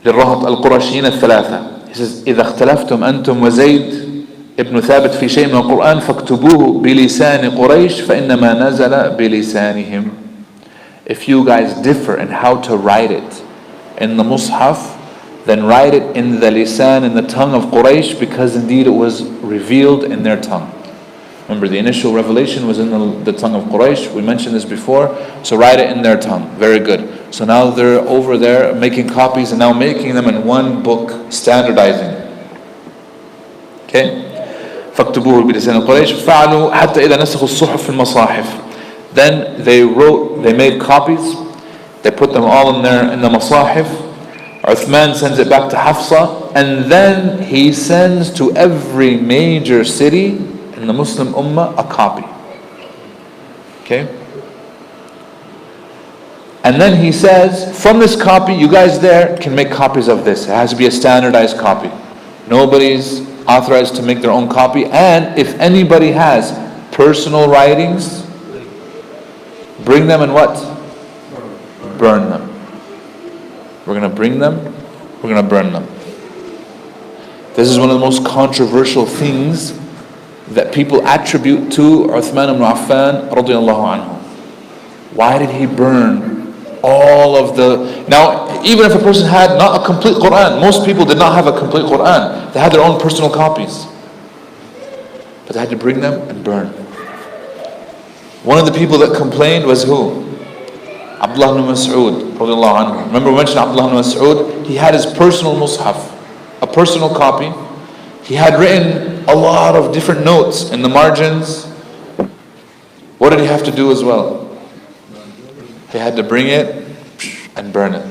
Speaker 1: للرهط القرشيين الثلاثة. He says, إذا اختلفتم أنتم وزيد ابن ثابت في شيء من القرآن فاكتبوه بلسان قريش فإنما نزل بلسانهم. If you guys differ in how to write it in the Mus'haf, then write it in the lisan, in the tongue of Quraysh, because indeed it was revealed in their tongue. Remember, the initial revelation was in the tongue of Quraysh. We mentioned this before. So write it in their tongue. Very good. So now they're over there making copies and now making them in one book, standardizing. Okay? فاكتبوه بلسان قريش فعلوا حتى إذا نسخوا الصحف في المصاحف. Then they made copies. They put them all in the masahif. Uthman sends it back to Hafsa, and then he sends to every major city in the Muslim Ummah a copy. Okay? And then he says, from this copy, you guys there can make copies of this. It has to be a standardized copy. Nobody's authorized to make their own copy. And if anybody has personal writings, bring them and what? Burn them. We're going to bring them, we're going to burn them. This is one of the most controversial things that people attribute to Uthman ibn Affan radiyallahu anhu. Why did he burn all of the... Now, even if a person had not a complete Quran, most people did not have a complete Quran. They had their own personal copies. But they had to bring them and burn. One of the people that complained was who? Abdullah ibn Mas'ud radiyallahu anhu. Remember we mentioned Abdullah ibn Mas'ud? He had his personal mushaf, a personal copy. He had written a lot of different notes in the margins. What did he have to do as well? He had to bring it and burn it.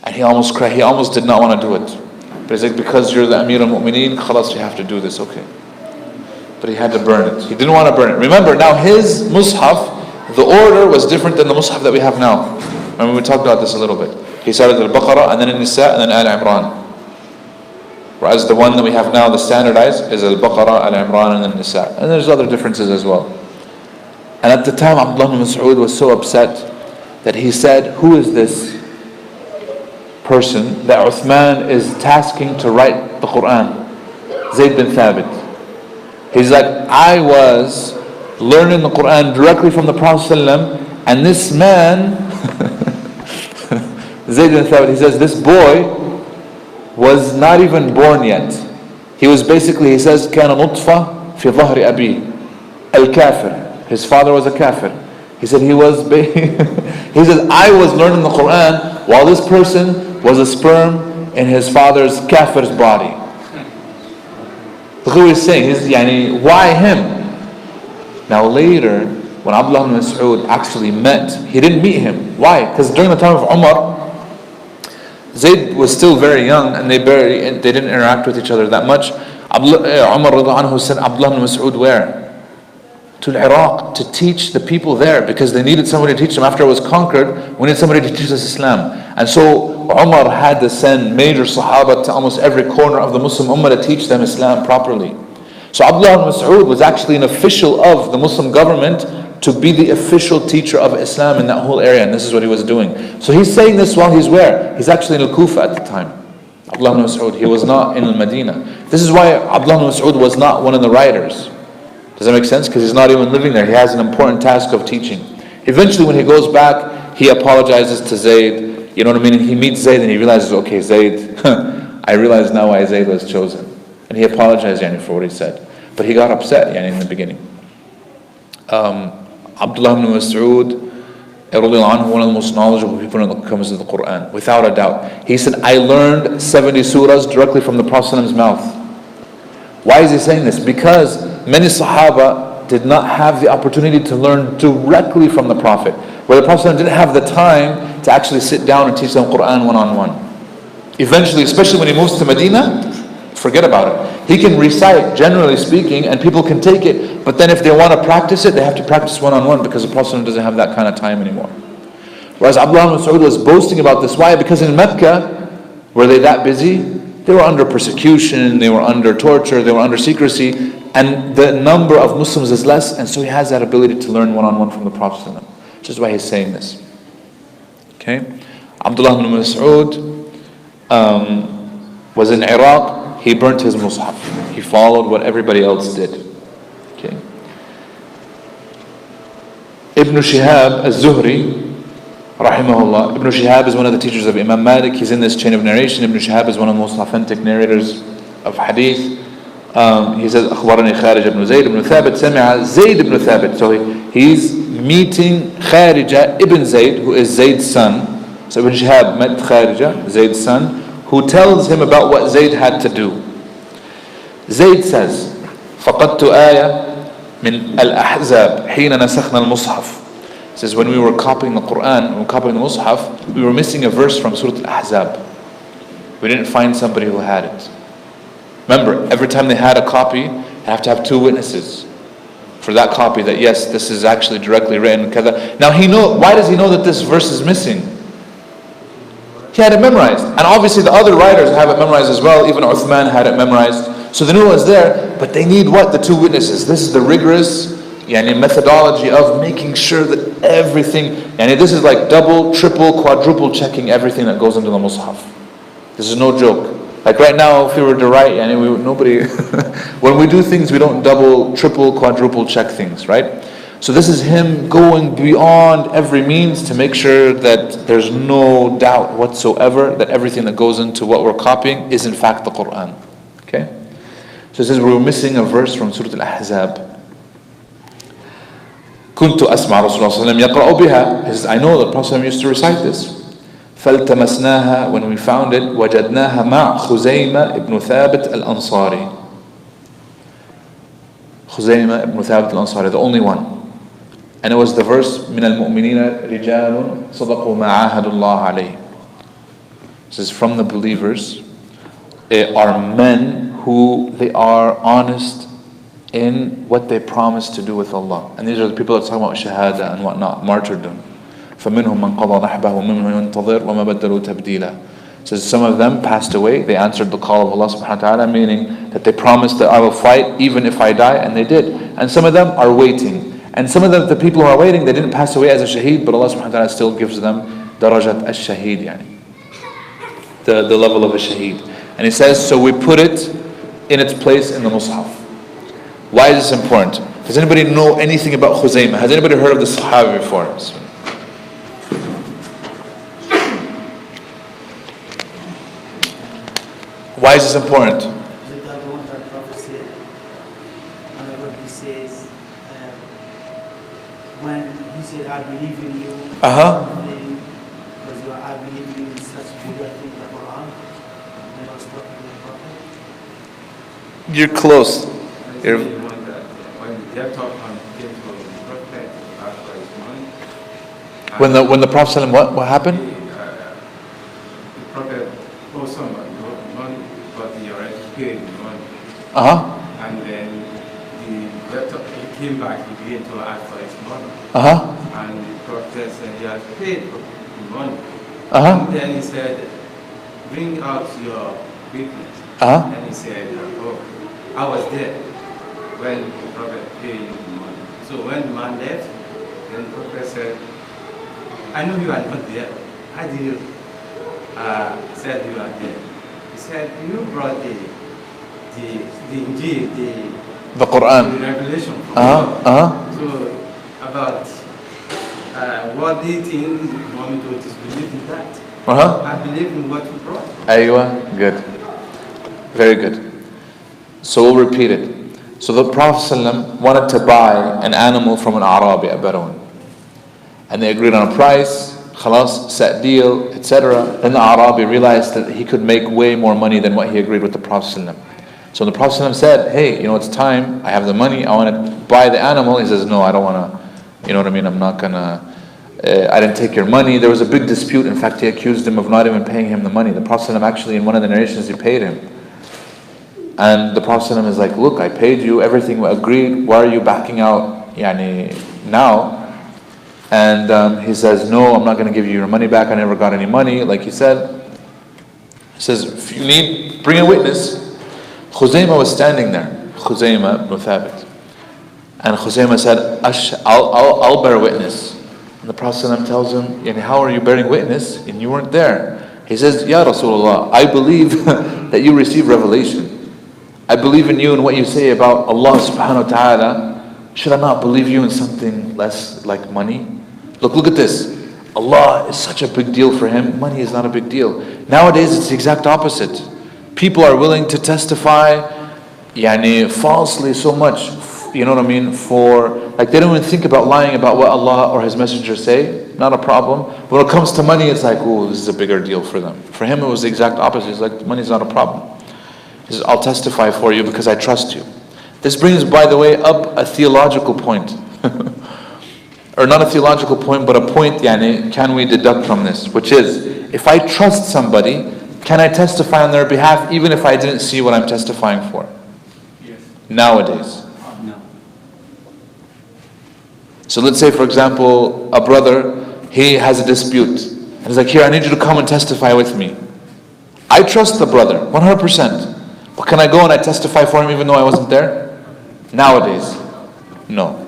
Speaker 1: And he almost cried. He almost did not want to do it. But he's like, because you're the Amir al-Mu'mineen, khalas, you have to do this, okay. But he had to burn it. He didn't want to burn it. Remember, now his mushaf, the order was different than the mushaf that we have now. Remember, we talked about this a little bit. He started at Al-Baqarah, and then An-Nisa, and then Al-Imran. Whereas the one that we have now, the standardized, is Al-Baqarah, Al-Imran, and then Nisa. And there's other differences as well. And at the time, Abdullah ibn Mas'ud was so upset that he said, who is this person that Uthman is tasking to write the Quran? Zayd bin Thabit. He's like, I was learning the Quran directly from the Prophet ﷺ, and this man, Zayd bin Thabit, he says, this boy was not even born yet. He was basically, he says, كان نطفة في ظهر أبيه الكافر. His father was a kafir. He said he said, I was learning the Quran while this person was a sperm in his father's kafir's body. Look what he's saying. Why him? Now later, when Abdullah ibn Mas'ud actually met, he didn't meet him. Why? Because during the time of Umar, Zayd was still very young and they didn't interact with each other that much. Umar radhiallahu anhu sent Abdullah ibn Mas'ud where? To Iraq, to teach the people there, because they needed somebody to teach them. After it was conquered, we needed somebody to teach us Islam. And so Umar had to send major Sahaba to almost every corner of the Muslim Ummah to teach them Islam properly. So Abdullah ibn Mas'ud was actually an official of the Muslim government to be the official teacher of Islam in that whole area, and this is what he was doing. So he's saying this while he's where? He's actually in Al-Kufa at the time. Abdullah ibn Mas'ud, he was not in Al-Madinah. This is why Abdullah ibn Mas'ud was not one of the writers. Does that make sense? Because he's not even living there. He has an important task of teaching. Eventually when he goes back, he apologizes to Zayd. You know what I mean? And he meets Zayd and he realizes, okay, Zayd, I realize now why Zayd was chosen. And he apologized for what he said. But he got upset in the beginning. Abdullah ibn Mas'ud, one of the most knowledgeable people when it comes to the Quran, without a doubt. He said, I learned 70 surahs directly from the Prophet's mouth. Why is he saying this? Because many Sahaba did not have the opportunity to learn directly from the Prophet, where the Prophet didn't have the time to actually sit down and teach them Quran one-on-one. eventually, especially when he moves to Medina, forget about it. He can recite, generally speaking, and people can take it, but then if they want to practice it, they have to practice one-on-one because the Prophet doesn't have that kind of time anymore. Whereas Abdullah ibn Mas'ud was boasting about this. Why? Because in Mecca, were they that busy? They were under persecution, they were under torture, they were under secrecy, and the number of Muslims is less, and so he has that ability to learn one-on-one from the Prophet, which is why he's saying this. Okay? Abdullah ibn Mas'ud was in Iraq. He burnt his mushaf. He followed what everybody else did. Okay? Ibn Shihab al-Zuhri, rahimahullah. Ibn Shihab is one of the teachers of Imam Malik. He's in this chain of narration. Ibn Shihab is one of the most authentic narrators of hadith. He says, أخبرني خارج ibn Zayd ibn Thabit سمع Zayd ibn Thabit. So he's meeting Kharija ibn Zayd, who is Zayd's son. So Ibn Shihab met Kharija, Zayd's son, who tells him about what Zayd had to do. Zayd says, فقدت آية من الأحزاب حين نسخنا المصحف. He says, when we were copying the Quran, when we were copying the Mus'haf, we were missing a verse from Surah Al-Ahzab. We didn't find somebody who had it. Remember, every time they had a copy, they have to have two witnesses for that copy that yes, this is actually directly written. Now why does he know that this verse is missing? He had it memorized. And obviously the other writers have it memorized as well. Even Othman had it memorized. So they knew it was there, but they need what? The two witnesses. This is the rigorous methodology of making sure that everything, and this is like double, triple, quadruple checking everything that goes into the Mus'haf. This is no joke. Like right now, if we were to write, nobody, when we do things, we don't double, triple, quadruple check things, right? So this is him going beyond every means to make sure that there's no doubt whatsoever that everything that goes into what we're copying is in fact the Quran. Okay? So it says we were missing a verse from Surah Al-Ahzab. كنت أسمع رسول الله صلى الله عليه وسلم يقرأ بها. He says, I know the Prophet used to recite this. فالتمسناها, when we found it, وجدناها مع خزيمة ابن ثابت الأنصاري. خزيمة ابن ثابت الأنصاري, the only one. And it was the verse من المؤمنين رجال صدقوا ما عاهدوا الله عليه. It says from the believers are men who they are honest in what they promise to do with Allah. And these are the people that talk about shahada and whatnot, martyrdom. فَمِنْهُمْ مَنْ قَضَى نَحْبَهُ وَمِنْهُمْ يَنْتَظِرُ وَمَا بَدَّلُوا تَبْدِيلًا. So some of them passed away, they answered the call of Allah subhanahu wa ta'ala, meaning that they promised that I will fight even if I die, and they did. And some of them are waiting. And some of them, the people who are waiting, they didn't pass away as a shaheed, but Allah subhanahu wa ta'ala still gives them darajat al-shaheed, the level of a shaheed. And he says, so we put it in its place in the Mus'haf. Why is this important? Does anybody know anything about Khuzaymah? Has anybody heard of the Sahabi before? Why is this important?
Speaker 5: When he said, I believe in you, because I believe in you in such good, I think the Quran, and I was talking to the Prophet.
Speaker 1: You're close. When the Prophet ﷺ, what happened?
Speaker 4: The Prophet owed somebody money, but he already paid the money. And then he came back, he began to ask for his money. And the Prophet said he has paid the money. And then he said, bring out your witness. And he said, oh, I was there when the Prophet paid the money. So when the man left, then the Prophet said, I know you are not there. How did you said you are there? He said, you brought the Injil,
Speaker 1: the Quran,
Speaker 4: the revelation from God. So about what do you think you want me to disbelieve in that? I believe in what you brought.
Speaker 1: Aywa, good. Very good. So we'll repeat it. So the Prophet ﷺ wanted to buy an animal from an Arabi, a Bedouin. And they agreed on a price, khalas, set deal, etc. Then the Arabi realized that he could make way more money than what he agreed with the Prophet ﷺ. So the Prophet ﷺ said, hey, it's time, I have the money, I want to buy the animal. He says, no, I don't want to, I'm not going to I didn't take your money. There was a big dispute. In fact, he accused him of not even paying him the money. The Prophet ﷺ actually, in one of the narrations, he paid him. And the Prophet ﷺ is like, look, I paid you, everything we agreed. Why are you backing out now? And he says, no, I'm not going to give you your money back. I never got any money, like he said. He says, if you need, bring a witness. Khuzaymah was standing there. Khuzaymah ibn Thabit. And Khuzaymah said, I'll bear witness. And the Prophet ﷺ tells him, how are you bearing witness? And you weren't there. He says, Ya Rasulullah, I believe that you received revelation. I believe in you and what you say about Allah subhanahu wa ta'ala. Should I not believe you in something less like money? Look at this. Allah is such a big deal for him. Money is not a big deal. Nowadays it's the exact opposite. People are willing to testify falsely so much. You know what I mean? They don't even think about lying about what Allah or His Messenger say. Not a problem. But when it comes to money, it's like, oh, this is a bigger deal for them. For him, it was the exact opposite. He's like, money's not a problem. He says, I'll testify for you because I trust you. This brings, by the way, up a theological point. Or not a theological point, but a point, can we deduct from this? Which is, if I trust somebody, can I testify on their behalf even if I didn't see what I'm testifying for?
Speaker 4: Yes.
Speaker 1: Nowadays.
Speaker 5: No.
Speaker 1: So let's say, for example, a brother, he has a dispute. And he's like, here, I need you to come and testify with me. I trust the brother, 100%. But can I go and I testify for him even though I wasn't there? Nowadays, no.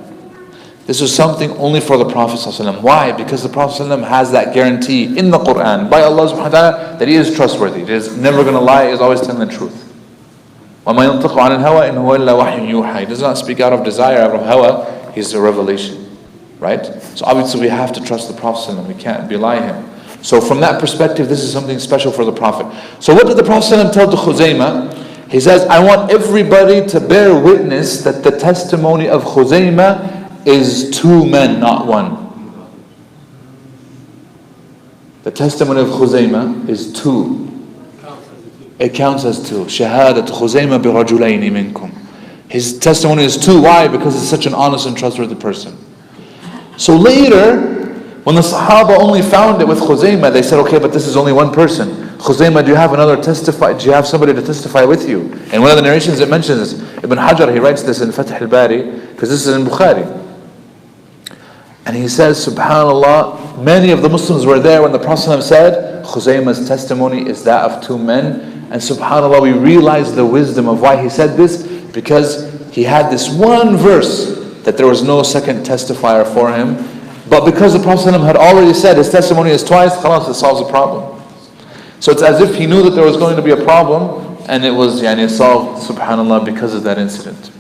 Speaker 1: This is something only for the Prophet ﷺ. Why? Because the Prophet ﷺ has that guarantee in the Quran by Allah subhanahu wa ta'ala that he is trustworthy. He is never going to lie, he is always telling the truth. وَمَا يَنْطِقُ عَنِ الْهَوَىٰ إِنْ هُوَ إِلَّا وَحْيٌ يُوحَىٰ. He does not speak out of desire, out of hawa. He's a revelation. Right? So obviously we have to trust the Prophet ﷺ. We can't belie him. So from that perspective, this is something special for the Prophet. So what did the Prophet ﷺ tell to Khuzaymah? He says, I want everybody to bear witness that the testimony of Khuzaymah is 2 men, not 1. The testimony of Khuzaymah is 2. It counts as 2. Shahadat Khuzaymah bi rajulayni minkum. His testimony is 2. Why? Because he's such an honest and trustworthy person. So later, when the Sahaba only found it with Khuzaymah, they said, okay, but this is only 1 person. Khuzaymah, do you have another testify? Do you have somebody to testify with you? And one of the narrations it mentions this. Ibn Hajar, he writes this in Fath al-Bari, because this is in Bukhari. And he says, subhanallah, many of the Muslims were there when the Prophet said, Khuzaymah's testimony is that of 2 men. And subhanallah, we realize the wisdom of why he said this, because he had this one verse that there was no second testifier for him. But because the Prophet had already said his testimony is twice, khalas, it solves the problem. So it's as if he knew that there was going to be a problem, and it was solved, subhanallah, because of that incident.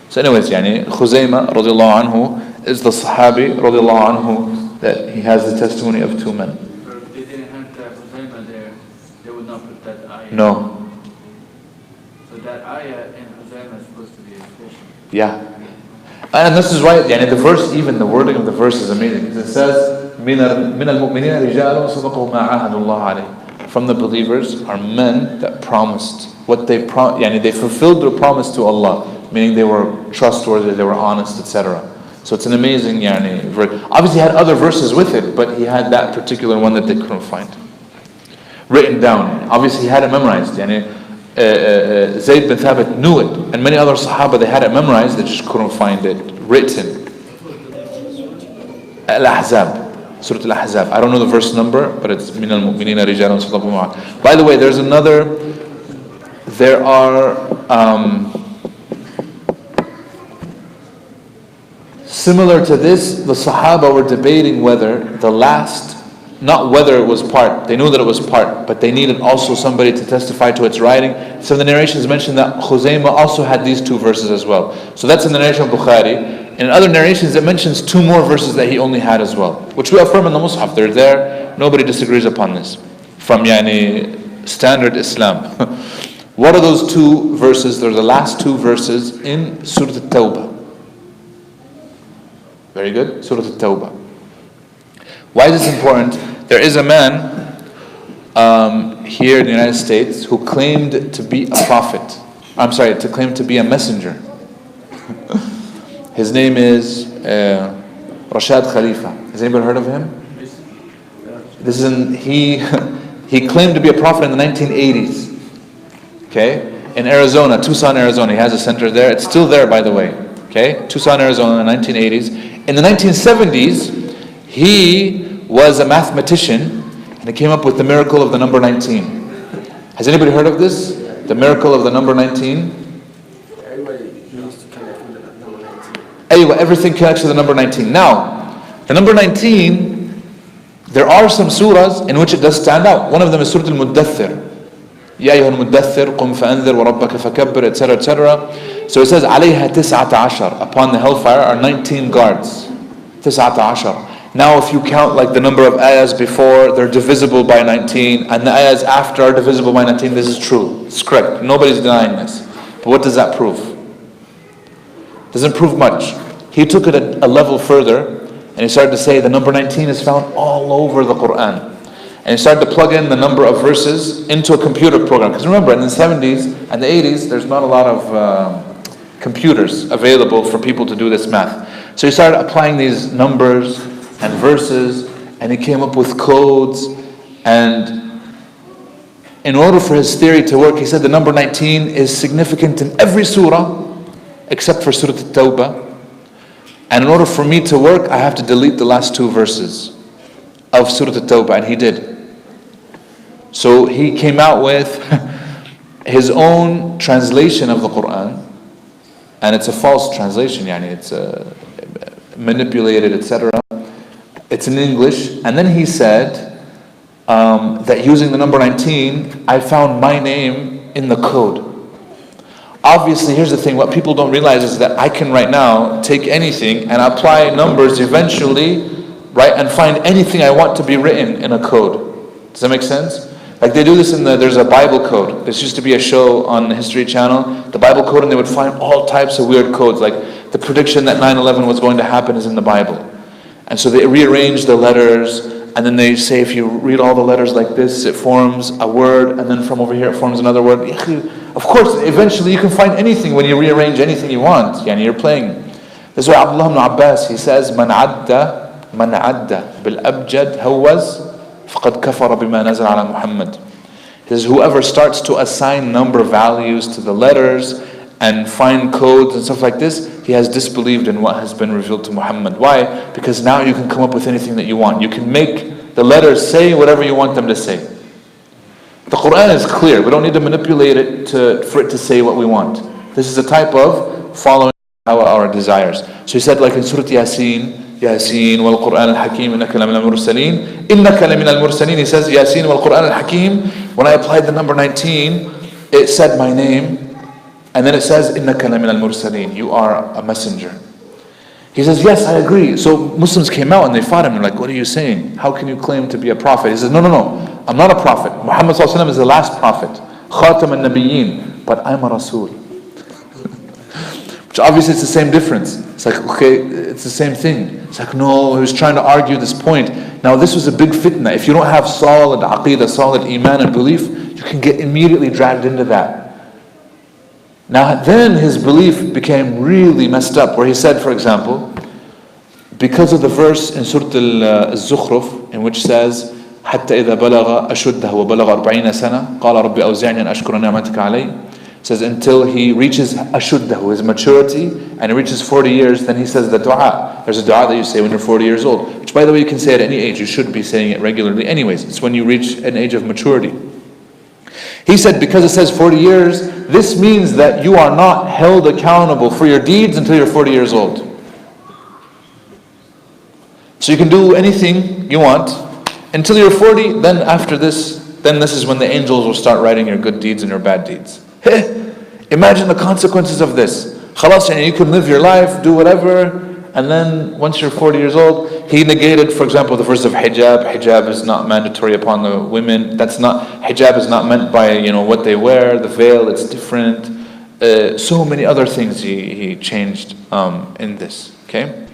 Speaker 1: So anyways, Khuzaymah radiallahu anhu is the Sahabi radiallahu anhu that he has the testimony of 2 men.
Speaker 2: If they didn't have Khuzaymah there, they would not put that ayah.
Speaker 1: No.
Speaker 2: So that ayah in Khuzaymah is supposed to be official.
Speaker 1: Yeah. And this is right, the verse, even the wording of the verse is amazing. It says, مِنَ الْمُؤْمِنِينَ رِجَالٌ صَدَقُوا مَا عَاهَدُوا اللَّهَ عَلَيْهِ. From the believers are men that promised what they they fulfilled their promise to Allah, meaning they were trustworthy, they were honest, etc. So it's an amazing verse. Obviously he had other verses with it, but he had that particular one that they couldn't find written down. Obviously he had it memorized. Zayd bin Thabit knew it, and many other Sahaba, they had it memorized, they just couldn't find it written. Al-Ahzab, Surah Al-Ahzab. I don't know the verse number, but it's مِنَ الْمُؤْمِنِينَ رِجَالٌ صَدَقُوا مَا عَاهَدُوا. By the way, there are similar to this, the Sahaba were debating whether the last, not whether it was part, they knew that it was part, but they needed also somebody to testify to its writing. So the narrations mention that Khuzaymah also had these 2 verses as well. So that's in the narration of Bukhari. In other narrations it mentions 2 more verses that he only had as well, which we affirm in the Mus'haf. They're there, nobody disagrees upon this. From standard Islam. What are those 2 verses? They're the last 2 verses in Surah At-Tawbah. Very good, Surah At-Tawbah. Why is this important? There is a man here in the United States who claimed to be a prophet. To claim to be a messenger. His name is Rashad Khalifa. Has anybody heard of him? This is he claimed to be a prophet in the 1980s. Okay? In Arizona, Tucson, Arizona. He has a center there. It's still there, by the way. Okay? Tucson, Arizona in the 1980s. In the 1970s, he was a mathematician and he came up with the miracle of the number 19. Has anybody heard of this? The miracle of the number 19?
Speaker 3: Everybody needs to connect with the number 19.
Speaker 1: Anyway, everything connects to the number 19. Now, the number 19, there are some surahs in which it does stand out. One of them is Surah Al-Muddathir. يا أيها المدثر قم فأنذر وربك فكبر, etc., etc. So it says عليها 19. Upon the hellfire are 19 guards. 19. Now if you count like the number of ayahs before, they're divisible by 19, and the ayahs after are divisible by 19. This is true. It's correct. Nobody's denying this. But what does that prove? Doesn't prove much. He took it a level further, and he started to say the number 19 is found all over the Quran. And he started to plug in the number of verses into a computer program. Because remember, in the 70s and the 80s, there's not a lot of computers available for people to do this math. So he started applying these numbers and verses, and he came up with codes. And in order for his theory to work, he said the number 19 is significant in every surah, except for Surah At-Tawbah. And in order for me to work, I have to delete the last 2 verses of Surah At-Tawbah, and he did. So he came out with his own translation of the Quran, and it's a false translation, it's manipulated, etc. It's in English, and then he said that using the number 19, I found my name in the code. Obviously, here's the thing, what people don't realize is that I can right now take anything and apply numbers eventually, right, and find anything I want to be written in a code. Does that make sense? Like they do this there's a Bible code. This used to be a show on the History Channel, the Bible code, and they would find all types of weird codes, like the prediction that 9/11 was going to happen is in the Bible. And so they rearrange the letters, and then they say if you read all the letters like this, it forms a word, and then from over here it forms another word. Of course, eventually you can find anything when you rearrange anything you want. You're playing. That's why Abdullah ibn Abbas, he says, Man adda bil abjad hawaz فَقَدْ كَفَرَ بِمَا نَزَلَ عَلَى Muhammad. He says, whoever starts to assign number values to the letters and find codes and stuff like this, he has disbelieved in what has been revealed to Muhammad. Why? Because now you can come up with anything that you want. You can make the letters say whatever you want them to say. The Quran is clear. We don't need to manipulate it for it to say what we want. This is a type of following our desires. So he said, like in Surah Yasin, Yasin wal Quran al-Hakim innaka lamin al-mursaleen. Innaka lamin al-mursaleen. He says Yasin wal Quran al-Hakim. When I applied the number 19, it said my name, and then it says innaka lamin al-mursaleen. You are a messenger. He says, yes, I agree. So Muslims came out and they fought him. They're like, what are you saying? How can you claim to be a prophet? He says, no. I'm not a prophet. Muhammad sallallahu alaihi wasallam is the last prophet. Khatam al-Nabiyyin. But I'm a Rasul. Which obviously it's the same difference. It's like, okay, it's the same thing. It's like, no, he was trying to argue this point. Now this was a big fitna. If you don't have solid aqeedah, solid iman and belief, you can get immediately dragged into that. Now then his belief became really messed up, where he said, for example, because of the verse in Surah Al-Zukhruf, in which says, حتى إذا بلغ أشده وبلغ 40 سنة قال ربي أوزعني أن أشكر نعمتك علي. Says until he reaches ashuddahu, his maturity, and he reaches 40 years, then he says the dua. There's a dua that you say when you're 40 years old, which by the way you can say at any age. You should be saying it regularly anyways. It's when you reach an age of maturity. He said because it says 40 years, this means that you are not held accountable for your deeds until you're 40 years old. So you can do anything you want until you're 40, then after this, then this is when the angels will start writing your good deeds and your bad deeds. Imagine the consequences of this. Khalas, you can live your life, do whatever, and then once you're 40 years old, he negated, for example, the verse of hijab. Hijab is not mandatory upon the women. Hijab is not meant by what they wear, the veil, it's different. So many other things he changed in this. Okay?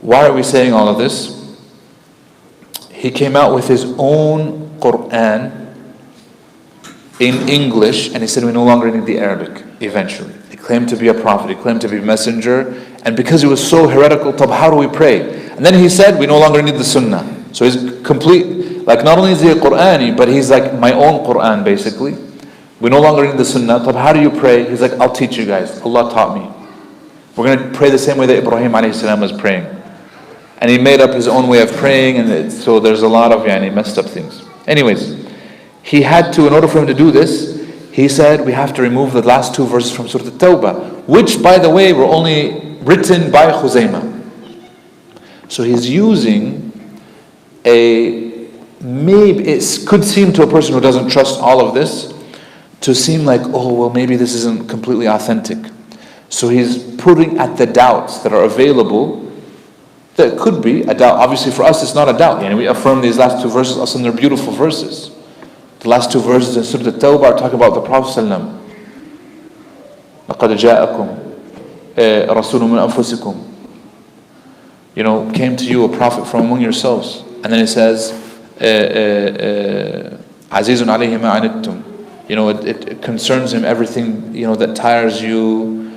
Speaker 1: Why are we saying all of this? He came out with his own Quran in English, and he said we no longer need the Arabic eventually. Like claimed to be a prophet, he claimed to be a messenger, and because he was so heretical, how do we pray? And then he said, we no longer need the sunnah. So he's complete, like not only is he a Qur'ani, but he's like my own Qur'an basically. We no longer need the sunnah. How do you pray? He's like, I'll teach you guys. Allah taught me. We're going to pray the same way that Ibrahim alayhi salam was praying. And he made up his own way of praying, and so there's a lot of messed up things. Anyways, he had to, in order for him to do this, he said, we have to remove the last 2 verses from Surah At-Tawbah, which, by the way, were only written by Khuzaymah. So he's using maybe it could seem to a person who doesn't trust all of this to seem like, oh, well, maybe this isn't completely authentic. So he's putting at the doubts that are available, that could be a doubt. Obviously for us it's not a doubt. We affirm these last 2 verses, and they're beautiful verses. The last 2 verses in Surah At-Tawbah are talking about the Prophet ﷺ. لَقَدْ جَاءَكُمْ رَسُولٌ مِنْ أَنفُسِكُمْ. Came to you a prophet from among yourselves. And then it says, عَزِيزٌ عَلَيْهِ مَا عَنِتُّمْ. It concerns him everything, that tires you.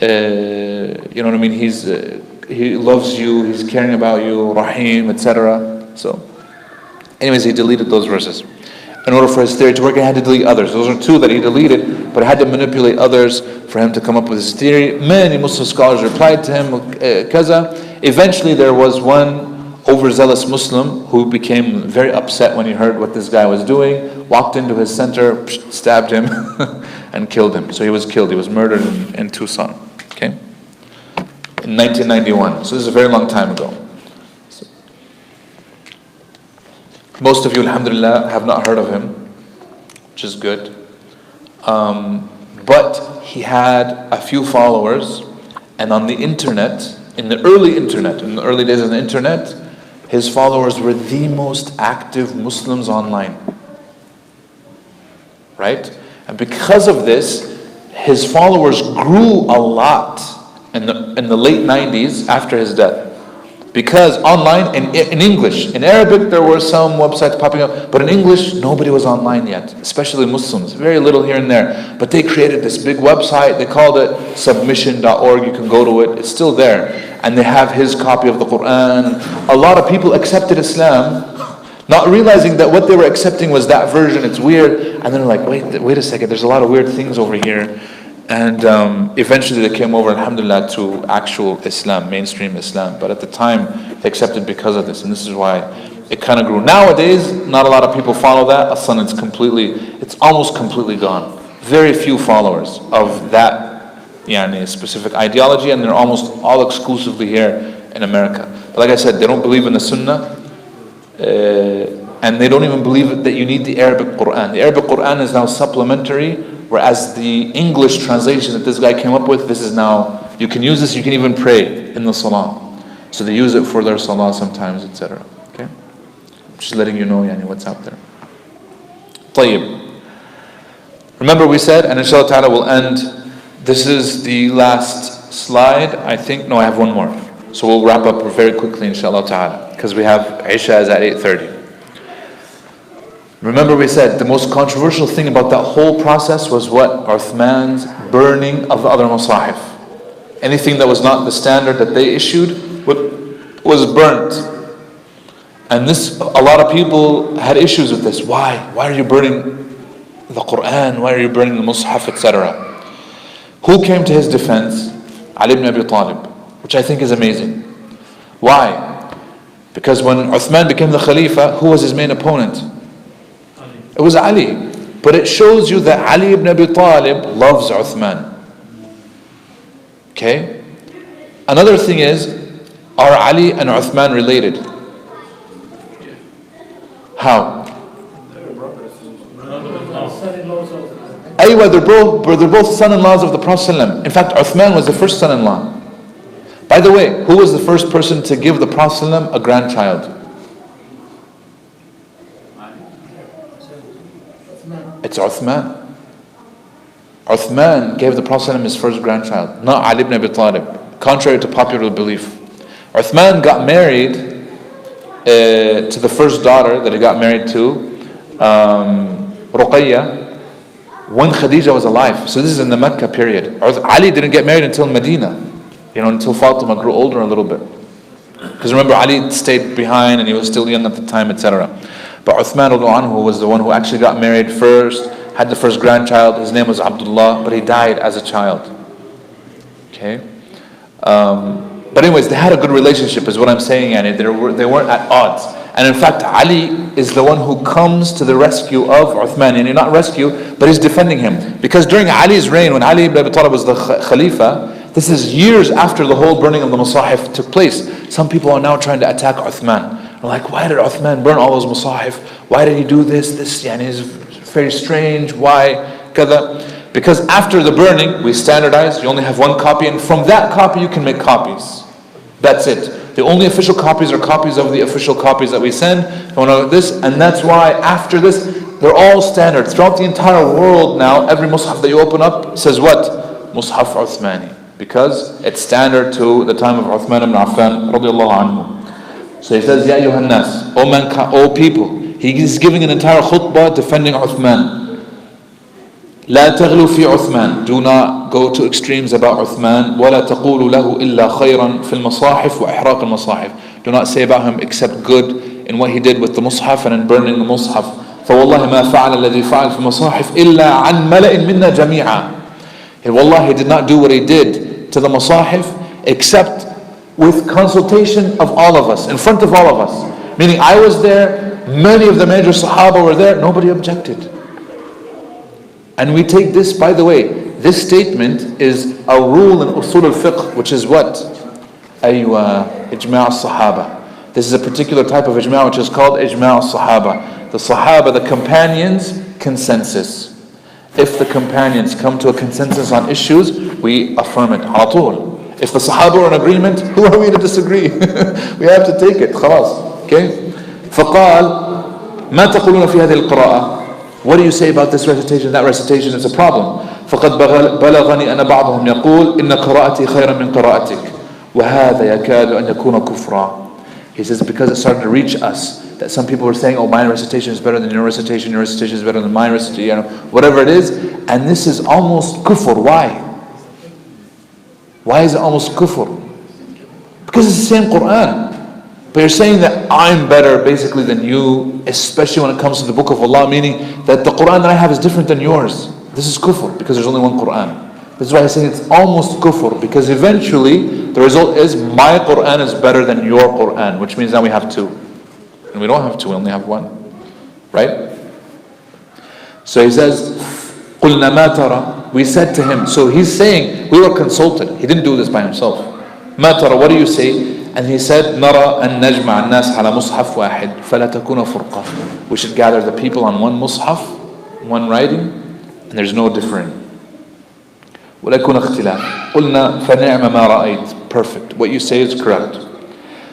Speaker 1: You know what I mean? He loves you, he's caring about you, Rahim, etc. So, anyways, he deleted those verses. In order for his theory to work, he had to delete others. Those are 2 that he deleted, but he had to manipulate others for him to come up with his theory. Many Muslim scholars replied to him, kaza. Eventually there was one overzealous Muslim who became very upset when he heard what this guy was doing, walked into his center, stabbed him, and killed him. So he was killed. He was murdered in Tucson. Okay? In 1991. So this is a very long time ago. Most of you, alhamdulillah, have not heard of him, which is good. But he had a few followers, and on the internet, in the early days of the internet, his followers were the most active Muslims online. Right? And because of this, his followers grew a lot in the late 90s after his death. Because online, in English, in Arabic there were some websites popping up, but in English nobody was online yet, especially Muslims, very little here and there. But they created this big website, they called it submission.org, you can go to it, it's still there. And they have his copy of the Quran. A lot of people accepted Islam, not realizing that what they were accepting was that version, it's weird. And then they're like, wait a second, there's a lot of weird things over here. And eventually they came over, alhamdulillah, to actual Islam, mainstream Islam. But at the time, they accepted because of this. And this is why it kind of grew. Nowadays, not a lot of people follow that. It's almost completely gone. Very few followers of that specific ideology, and they're almost all exclusively here in America. But like I said, they don't believe in the Sunnah, and they don't even believe that you need the Arabic Quran. The Arabic Quran is now supplementary, whereas the English translation that this guy came up with, this is now, you can use this, you can even pray in the Salah. So they use it for their Salah sometimes, etc. Okay? Just letting you know what's out there. طيب. Remember we said, and inshallah ta'ala we'll end, this is the last slide, I think. No, I have one more. So we'll wrap up very quickly, inshallah ta'ala, because we have Isha is at 8:30. Remember we said the most controversial thing about that whole process was what? Uthman's burning of the other masahif. Anything that was not the standard that they issued was burnt. And this, a lot of people had issues with this. Why? Why are you burning the Quran? Why are you burning the mushaf, etc.? Who came to his defense? Ali ibn Abi Talib, which I think is amazing. Why? Because when Uthman became the Khalifa, who was his main opponent? It was Ali. But it shows you that Ali ibn Abi Talib loves Uthman. Okay? Another thing is, are Ali and Uthman related? How? They're both son-in-laws of the Prophet ﷺ. In fact, Uthman was the first son-in-law. By the way, who was the first person to give the Prophet ﷺ a grandchild? It's Uthman. Uthman gave the Prophet ﷺ his first grandchild, not Ali ibn Abi Talib, contrary to popular belief. Uthman got married to the first daughter that he got married to, Ruqayya, when Khadija was alive. So this is in the Mecca period. Ali didn't get married until Medina, until Fatima grew older a little bit. Because remember, Ali stayed behind and he was still young at the time, etc. But Uthman anhu was the one who actually got married first, had the first grandchild. His name was Abdullah, but he died as a child. Okay? But anyways, they had a good relationship is what I'm saying, and they weren't at odds. And in fact, Ali is the one who comes to the rescue of Uthman. And not rescue, but he's defending him. Because during Ali's reign, when Ali ibn Abi Talib was the Khalifa, this is years after the whole burning of the Musahif took place. Some people are now trying to attack Uthman. They're like, why did Uthman burn all those Musahif? Why did he do this? This is very strange. Why? Kada? Because after the burning, we standardized. You only have one copy, and from that copy you can make copies. That's it. The only official copies are copies of the official copies that we send. And that's why after this, they're all standard. Throughout the entire world now, every Mus'haf that you open up says what? Mus'haf Uthmani. Because it's standard to the time of Uthman ibn Affan radiallahu anhu. So he says, Ya ayyuhan nas, O people. He is giving an entire khutbah defending Uthman. لا تغلوا في عثمان. Do not go to extremes about Uthman. ولا تقولوا له إلا خيرا في المصاحف وإحراق المصاحف. Do not say about him except good in what he did with the Mus'haf and in burning the Mus'haf. فوالله ما فعل الذي فعل في المصاحف إلا عن ملأ منا جميعا. Wallah, he did not do what he did to the Musahif except with consultation of all of us, in front of all of us. Meaning I was there, many of the major Sahaba were there, nobody objected. And we take this, by the way, this statement is a rule in Usul al-Fiqh, which is what? Aywa, Ijma' al-Sahaba. This is a particular type of Ijma' which is called Ijma' al-Sahaba. The Sahaba, the companions, consensus. If the companions come to a consensus on issues, we affirm it. Alatul. If the Sahaba are in agreement, who are we to disagree? We have to take it. خلاص. Okay? فقال ما تقولون في هذه القراءة? What do you say about this recitation? That recitation is a problem. فقد بلغني أن بعضهم يقول إن قراءتي خيرا من قراءتك وهذا يكاد أن يكون كفرا. He says because it started to reach us that some people were saying, oh, my recitation is better than your recitation is better than my recitation, whatever it is, and this is almost kufr. Why? Why is it almost kufr? Because it's the same Quran. But you're saying that I'm better basically than you, especially when it comes to the book of Allah, meaning that the Quran that I have is different than yours. This is kufr because there's only one Quran. This is why I say it's almost kufr, because eventually the result is my Quran is better than your Quran, which means now we have two. And we don't have two, we only have one. Right? So he says, قُلْنَا مَا تَرَى. We said to him, so he's saying, we were consulted. He didn't do this by himself. مَا تَرَى, what do you say? And he said, نَرَى أَن نَجْمَعَ النَّاسَ عَلَى مُصْحَفْ وَاحِدٍ فَلَا تَكُونَ فُرْقَةً. We should gather the people on one mushaf, one writing, and there's no difference. وَلَا يكون اختلاف. قُلْنَا فَنِعْمَ مَا رَأَيْتَ. Perfect. What you say is correct.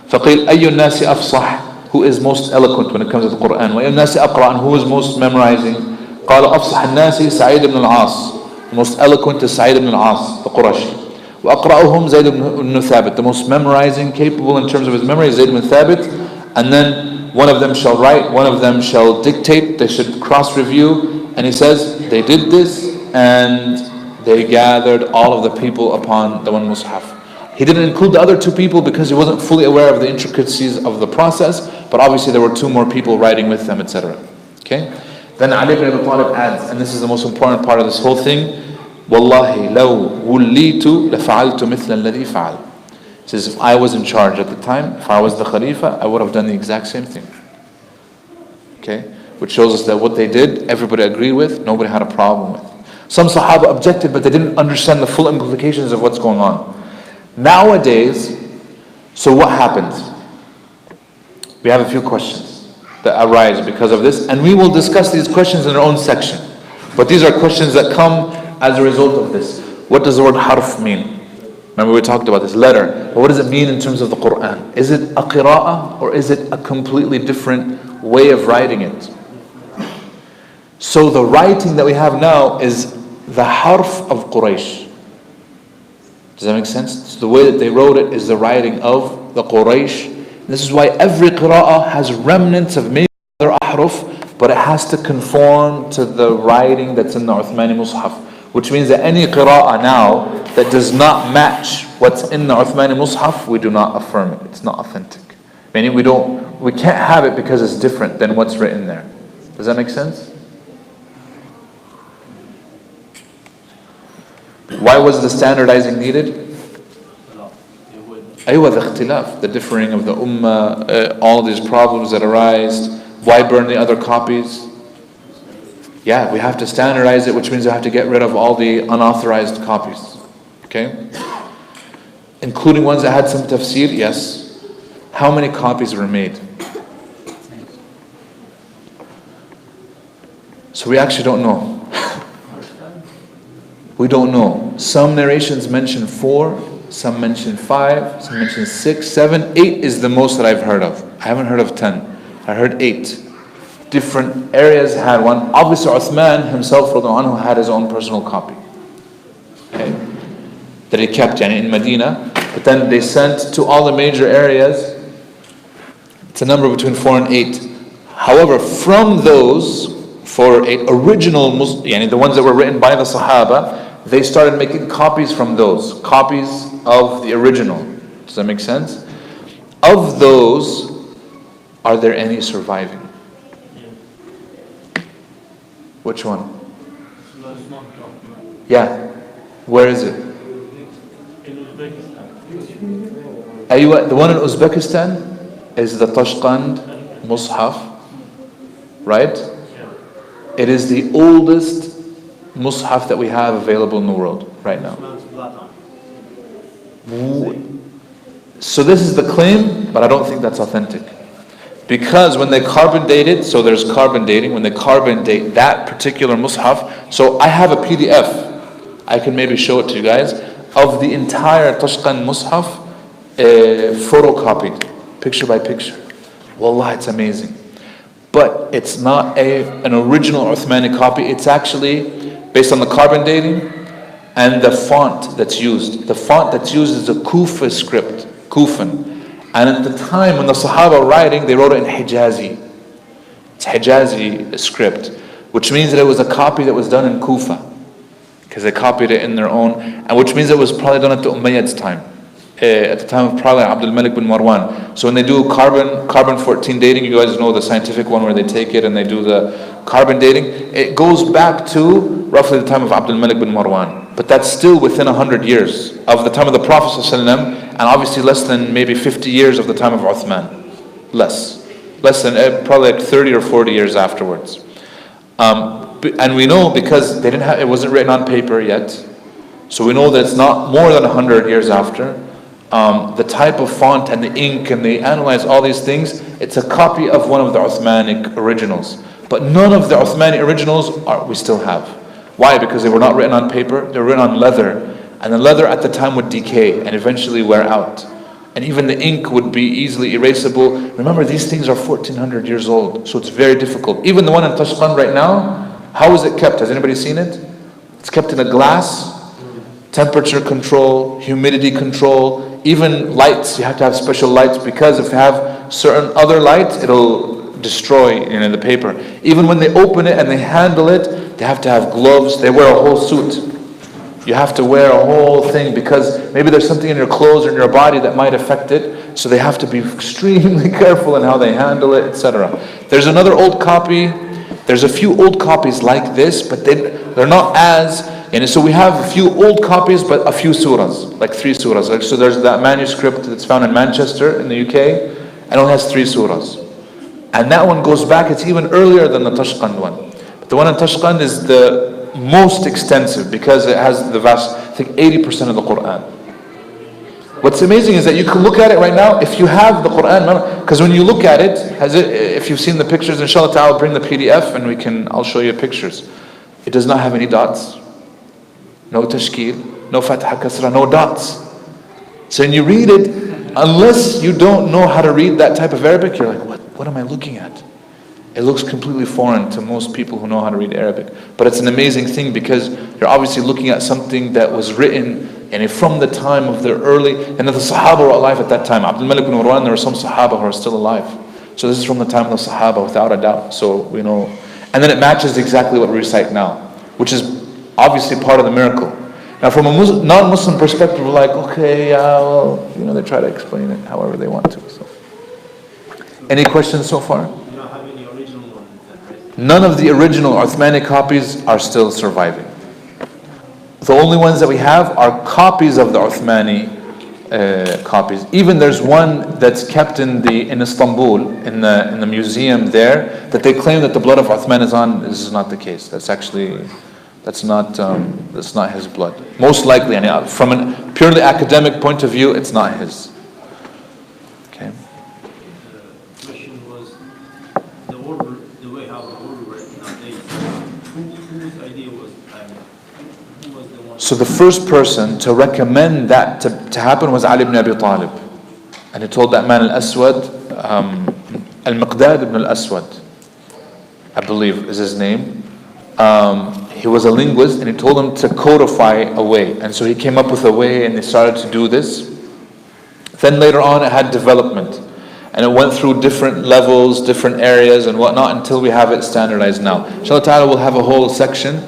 Speaker 1: فَقِيلْ أَيُّ النَّاسِ أَفْصَحْ. Who is most eloquent when it comes to the Quran? وَأَيُّ النَّاسِ أَقْرَأ. And who is most memorizing? قَالَ أَفْصَحَ النَّاسِ سَعِيدٌ بْنُ الْعَاصِ. The most eloquent is Sa'id ibn al-As, the Qurashi. وَأَقْرَأُهُمْ زَيْدُ ibn Thabit. The most memorizing, capable in terms of his memory is Zayd ibn Thabit. And then one of them shall write, one of them shall dictate. They should cross-review. And he says, they did this and they gathered all of the people upon the one mushaf. He didn't include the other two people because he wasn't fully aware of the intricacies of the process, but obviously there were two more people writing with them, etc. Okay? Then Ali ibn Abi Talib adds, and this is the most important part of this whole thing, وَاللَّهِ لَوْ وُلِّيتُ لَفَعَلْتُ مِثْلَ الَّذِي فَعَلْ. He says, if I was in charge at the time, if I was the Khalifa, I would have done the exact same thing. Okay? Which shows us that what they did, everybody agreed with, nobody had a problem with. Some Sahaba objected, but they didn't understand the full implications of what's going on. Nowadays, so what happens? We have a few questions that arise because of this, and we will discuss these questions in our own section. But these are questions that come as a result of this. What does the word harf mean? Remember we talked about this letter. But what does it mean in terms of the Quran? Is it a qira'ah or is it a completely different way of writing it? So the writing that we have now is the harf of Quraysh. Does that make sense? So the way that they wrote it is the writing of the Quraysh. This is why every qira'ah has remnants of maybe other ahruf, but it has to conform to the writing that's in the Uthmani Mus'haf. Which means that any qira'ah now that does not match what's in the Uthmani Mus'haf, we do not affirm it. It's not authentic. Meaning we can't have it because it's different than what's written there. Does that make sense? Why was the standardizing needed? Aywa, the ikhtilaf, the differing of the ummah, all these problems that arise. Why burn the other copies? Yeah, we have to standardize it, which means we have to get rid of all the unauthorized copies. Okay? Including ones that had some tafseer, yes. How many copies were made? So we actually don't know. We don't know. Some narrations mention 4, some mention 5, some mention 6, 7, 8 is the most that I've heard of. I haven't heard of 10. I heard 8. Different areas had one. Obviously Uthman himself anhu, had his own personal copy. Okay? That he kept in Medina. But then they sent to all the major areas. It's a number between 4 and 8. However, from those 4 or 8 original the ones that were written by the Sahaba, they started making copies from those. Copies of the original. Does that make sense? Of those, are there any surviving? Which one? Yeah. Where is it?
Speaker 5: In Uzbekistan.
Speaker 1: The one in Uzbekistan is the Tashqand Mus'haf, right? It is the oldest Mus'haf that we have available in the world right now. So this is the claim, but I don't think that's authentic. Because when they carbon date it, so there's carbon dating, when they carbon date that particular Mus'haf, so I have a PDF, I can maybe show it to you guys, of the entire Tashqand Mus'haf, photocopied, picture by picture. Wallah, it's amazing. But it's not an original Uthmani copy, it's actually based on the carbon dating and the font that's used. The font that's used is a Kufa script, Kufan. And at the time when the Sahaba were writing, they wrote it in Hijazi. It's Hijazi script, which means that it was a copy that was done in Kufa, because they copied it in their own, and which means it was probably done at the Umayyad's time, at the time of probably Abdul Malik bin Marwan. So when they do carbon 14 dating, you guys know the scientific one where they take it and they do the carbon dating, it goes back to roughly the time of Abdul Malik bin Marwan. But that's still within 100 years of the time of the Prophet ﷺ, and obviously less than maybe 50 years of the time of Uthman. Less than probably like 30 or 40 years afterwards. And we know because they it wasn't written on paper yet, so we know that it's not more than 100 years after. The type of font and the ink, and they analyze all these things, it's a copy of one of the Uthmanic originals. But none of the Uthmani originals we still have. Why? Because they were not written on paper, they were written on leather. And the leather at the time would decay and eventually wear out. And even the ink would be easily erasable. Remember, these things are 1400 years old, so it's very difficult. Even the one in Tashqand right now, how is it kept? Has anybody seen it? It's kept in a glass, temperature control, humidity control, even lights. You have to have special lights, because if you have certain other lights, it'll destroy the paper. Even when they open it and they handle it, they have to have gloves. They wear a whole suit. You have to wear a whole thing, because maybe there's something in your clothes or in your body that might affect it. So they have to be extremely careful in how they handle it, etc. There's another old copy. There's a few old copies like this, but they're not as. And so we have a few old copies, but a few surahs, like 3 surahs. So there's that manuscript that's found in Manchester in the UK, and it only has 3 surahs. And that one goes back, it's even earlier than the Tashqand one. But the one in Tashqand is the most extensive, because it has the vast, I think 80% of the Quran. What's amazing is that you can look at it right now, if you have the Quran, because when you look at it, if you've seen the pictures, inshallah ta'ala, I'll bring the PDF and I'll show you pictures. It does not have any dots, no tashkil, no fatha kasra, no dots. So when you read it, unless you don't know how to read that type of Arabic, you're like, what am I looking at? It looks completely foreign to most people who know how to read Arabic. But it's an amazing thing, because you're obviously looking at something that was written from the time of the early, and the Sahaba were alive at that time. Abdul Malik bin Marwan, there were some Sahaba who are still alive. So this is from the time of the Sahaba, without a doubt. So we know, and then it matches exactly what we recite now, which is obviously part of the miracle. Now, from a non-Muslim perspective, we're like, okay, yeah, well, they try to explain it however they want to. So, any questions so far?
Speaker 5: You don't have any original ones then, right?
Speaker 1: None of the original Uthmani copies are still surviving. The only ones that we have are copies of the Uthmani copies. Even there's one that's kept in Istanbul in the museum there that they claim that the blood of Uthman is on. This is not the case. That's not his blood. Most likely, from a purely academic point of view, it's not his. Okay.
Speaker 5: The question was the order, the way how the order works nowadays. Whose idea was? Who was the one?
Speaker 1: So the first person to recommend that to happen was Ali ibn Abi Talib. And he told that man Al-Aswad, Al-Miqdad ibn Al-Aswad, I believe is his name. He was a linguist, and he told him to codify a way. And so he came up with a way, and they started to do this. Then later on it had development. And it went through different levels, different areas and whatnot until we have it standardized now. Inshallah ta'ala, we'll have a whole section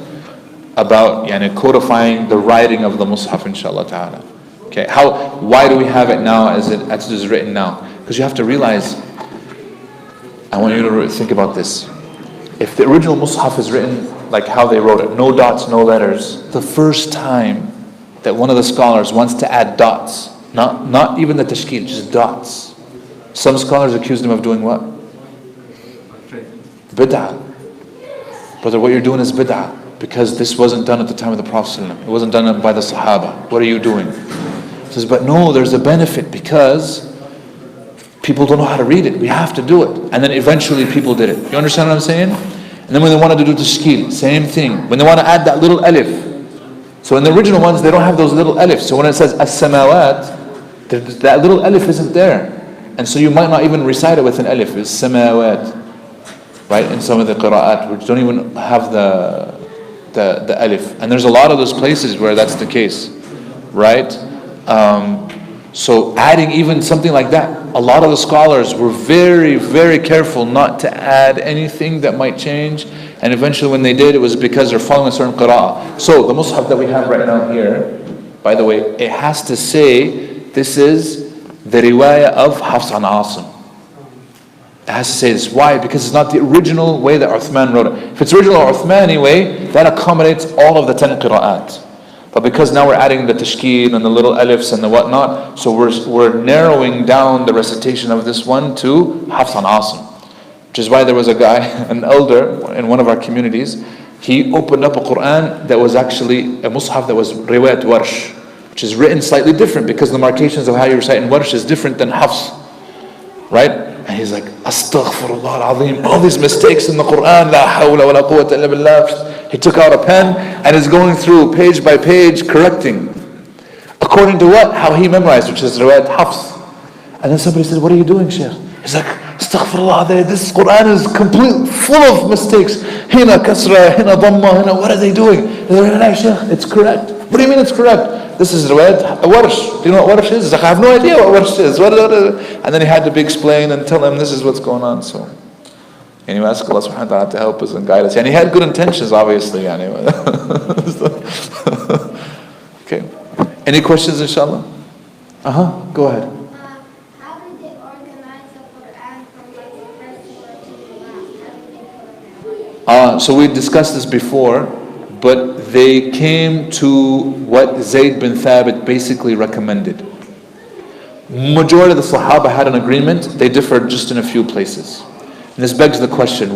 Speaker 1: about codifying the writing of the Mus'haf, inshallah ta'ala. Okay, why do we have it now as it is written now? Because you have to realize, I want you to think about this. If the original Mus'haf is written like how they wrote it, no dots, no letters, the first time that one of the scholars wants to add dots, not even the tashkil, just dots, some scholars accused him of doing what? Bid'ah. Brother, what you're doing is bid'ah, because this wasn't done at the time of the Prophet ﷺ. It wasn't done by the Sahaba. What are you doing? He says, but no, there's a benefit because people don't know how to read it. We have to do it. And then eventually people did it. You understand what I'm saying? And then when they wanted to do tashkil, same thing. When they want to add that little alif. So in the original ones, they don't have those little alifs. So when it says as-samawat, that little alif isn't there. And so you might not even recite it with an alif. It's samawat. Right? In some of the qira'at, which don't even have the alif. And there's a lot of those places where that's the case. Right? So adding even something like that, a lot of the scholars were very, very careful not to add anything that might change. And eventually when they did, it was because they're following a certain qira'ah. So the mushaf that we have right now here, by the way, it has to say, this is the riwayah of Hafs an Asim. It has to say this. Why? Because it's not the original way that Uthman wrote it. If it's original Uthmani way, that accommodates all of the 10 qira'at. But because now we're adding the tashkil and the little alifs and the whatnot, so we're narrowing down the recitation of this one to Hafs an Asim. Which is why there was a guy, an elder in one of our communities, he opened up a Quran that was actually a mushaf that was riwayat warsh, which is written slightly different because the marcations of how you recite in warsh is different than Hafs. Right? And he's like, Astaghfirullah al-Azim, all these mistakes in the Quran, la hawla wa la quwwata illa billah. He took out a pen and is going through page by page correcting. According to what? How he memorized, which is riwayat Hafs. And then somebody said, what are you doing, Shaykh? He's like, Astaghfirullah, this Quran is complete, full of mistakes. Hina kasra, hina dhamma, hina, what are they doing? They're like, Shaykh, it's correct. What do you mean it's correct? This is riwayat warsh. Do you know what warsh is? He's like, I have no idea what warsh is. And then he had to be explained and tell him this is what's going on. So anyway, ask Allah subhanahu wa ta'ala to help us and guide us. And he had good intentions, obviously. Anyway. Okay. Any questions, inshallah? Go ahead.
Speaker 6: How did they organize the Quran from like the first surah to the last? How did they put it in order?
Speaker 1: So we discussed this before, but they came to what Zayd bin Thabit basically recommended. Majority of the Sahaba had an agreement. They differed just in a few places. And this begs the question,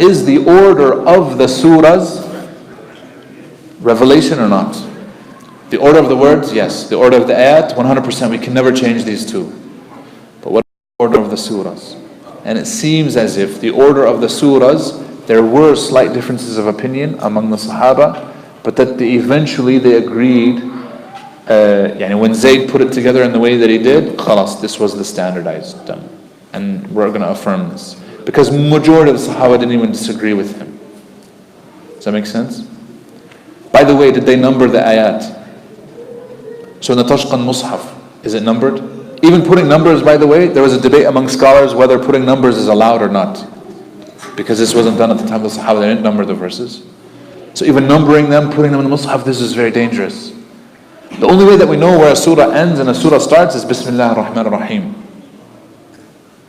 Speaker 1: is the order of the surahs revelation or not? The order of the words, yes. The order of the ayat, 100%. We can never change these two. But what is the order of the surahs? And it seems as if the order of the surahs, there were slight differences of opinion among the Sahaba, but that eventually they agreed, when Zayd put it together in the way that he did, khalas, this was the standardized done. And we're going to affirm this. Because majority of the Sahaba didn't even disagree with him. Does that make sense? By the way, did they number the ayat? So in the Tashqan Mus'haf, is it numbered? Even putting numbers, by the way, there was a debate among scholars whether putting numbers is allowed or not. Because this wasn't done at the time of the Sahaba, they didn't number the verses. So even numbering them, putting them in the Mus'haf, this is very dangerous. The only way that we know where a surah ends and a surah starts is Bismillah ar-Rahman ar-Rahim.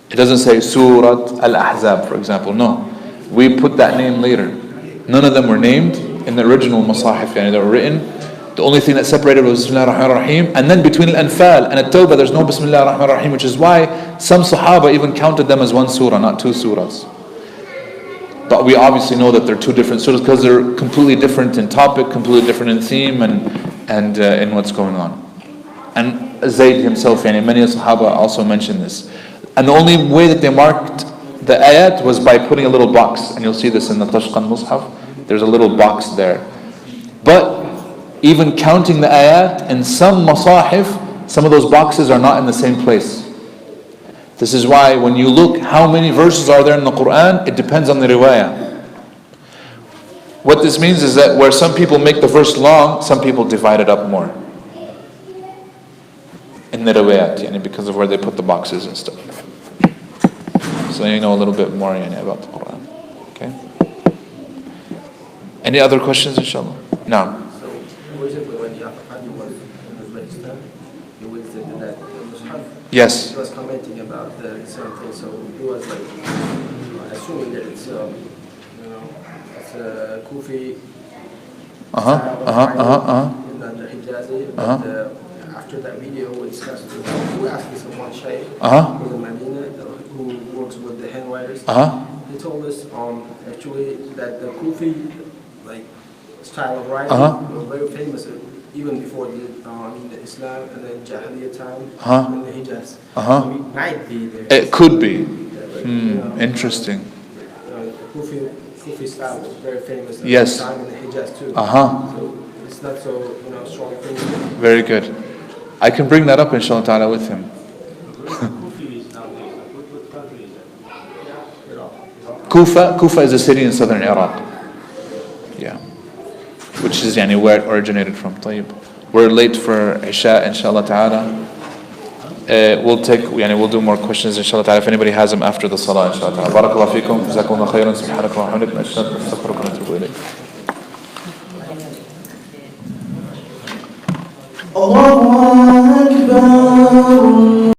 Speaker 1: It doesn't say Surat al-Ahzab, for example. No. We put that name later. None of them were named in the original Masahif, they were written. The only thing that separated was Bismillah ar-Rahman ar-Rahim. And then between Al-Anfal and At-Tawbah, there's no Bismillah ar-Rahman ar-Rahim, which is why some Sahaba even counted them as one surah, not two surahs. But we obviously know that they're two different surahs because they're completely different in topic, completely different in theme, and in what's going on. And Zayd himself, many Sahaba also mentioned this. And the only way that they marked the ayat was by putting a little box. And you'll see this in the Tashqan Mus'haf. There's a little box there. But even counting the ayat, in some masahif, some of those boxes are not in the same place. This is why when you look how many verses are there in the Quran, it depends on the riwayah. What this means is that where some people make the verse long, some people divide it up more. In the riwayat, because of where they put the boxes and stuff. So you know a little bit more about the Quran. Okay? Any other questions, inshallah? No.
Speaker 3: So, originally when the Arafat was in Uzbekistan, he was saying that
Speaker 1: Yes.
Speaker 3: he was commenting about the same thing, so he was like assuming that it's it's a Kufi in the Hijazi, but after that video we discussed, we asked this one shaykh who's in Medina who works with the handwriters. He told us actually that the Kufi style of writing was very famous even before the Islam and then Jahiliyyah time in the Hijaz. So it might be there.
Speaker 1: It could be. Interesting.
Speaker 3: The Kufi style was very famous at
Speaker 1: Yes.
Speaker 3: the time in the Hijaz too. So it's not so strong thing.
Speaker 1: Very good. I can bring that up inshallah ta'ala with him. Kufa is a city in southern Iraq. Yeah. Which is where it originated from. طيب. We're late for Isha inshallah ta'ala. We'll do more questions inshallah ta'ala if anybody has them after the salah inshallah ta'ala. Barakallahu feekum. Jazakumullah khairan. Subhanakallah wa hamdik. Nastaghfiruka wa natubu ilayk.
Speaker 7: الله أكبر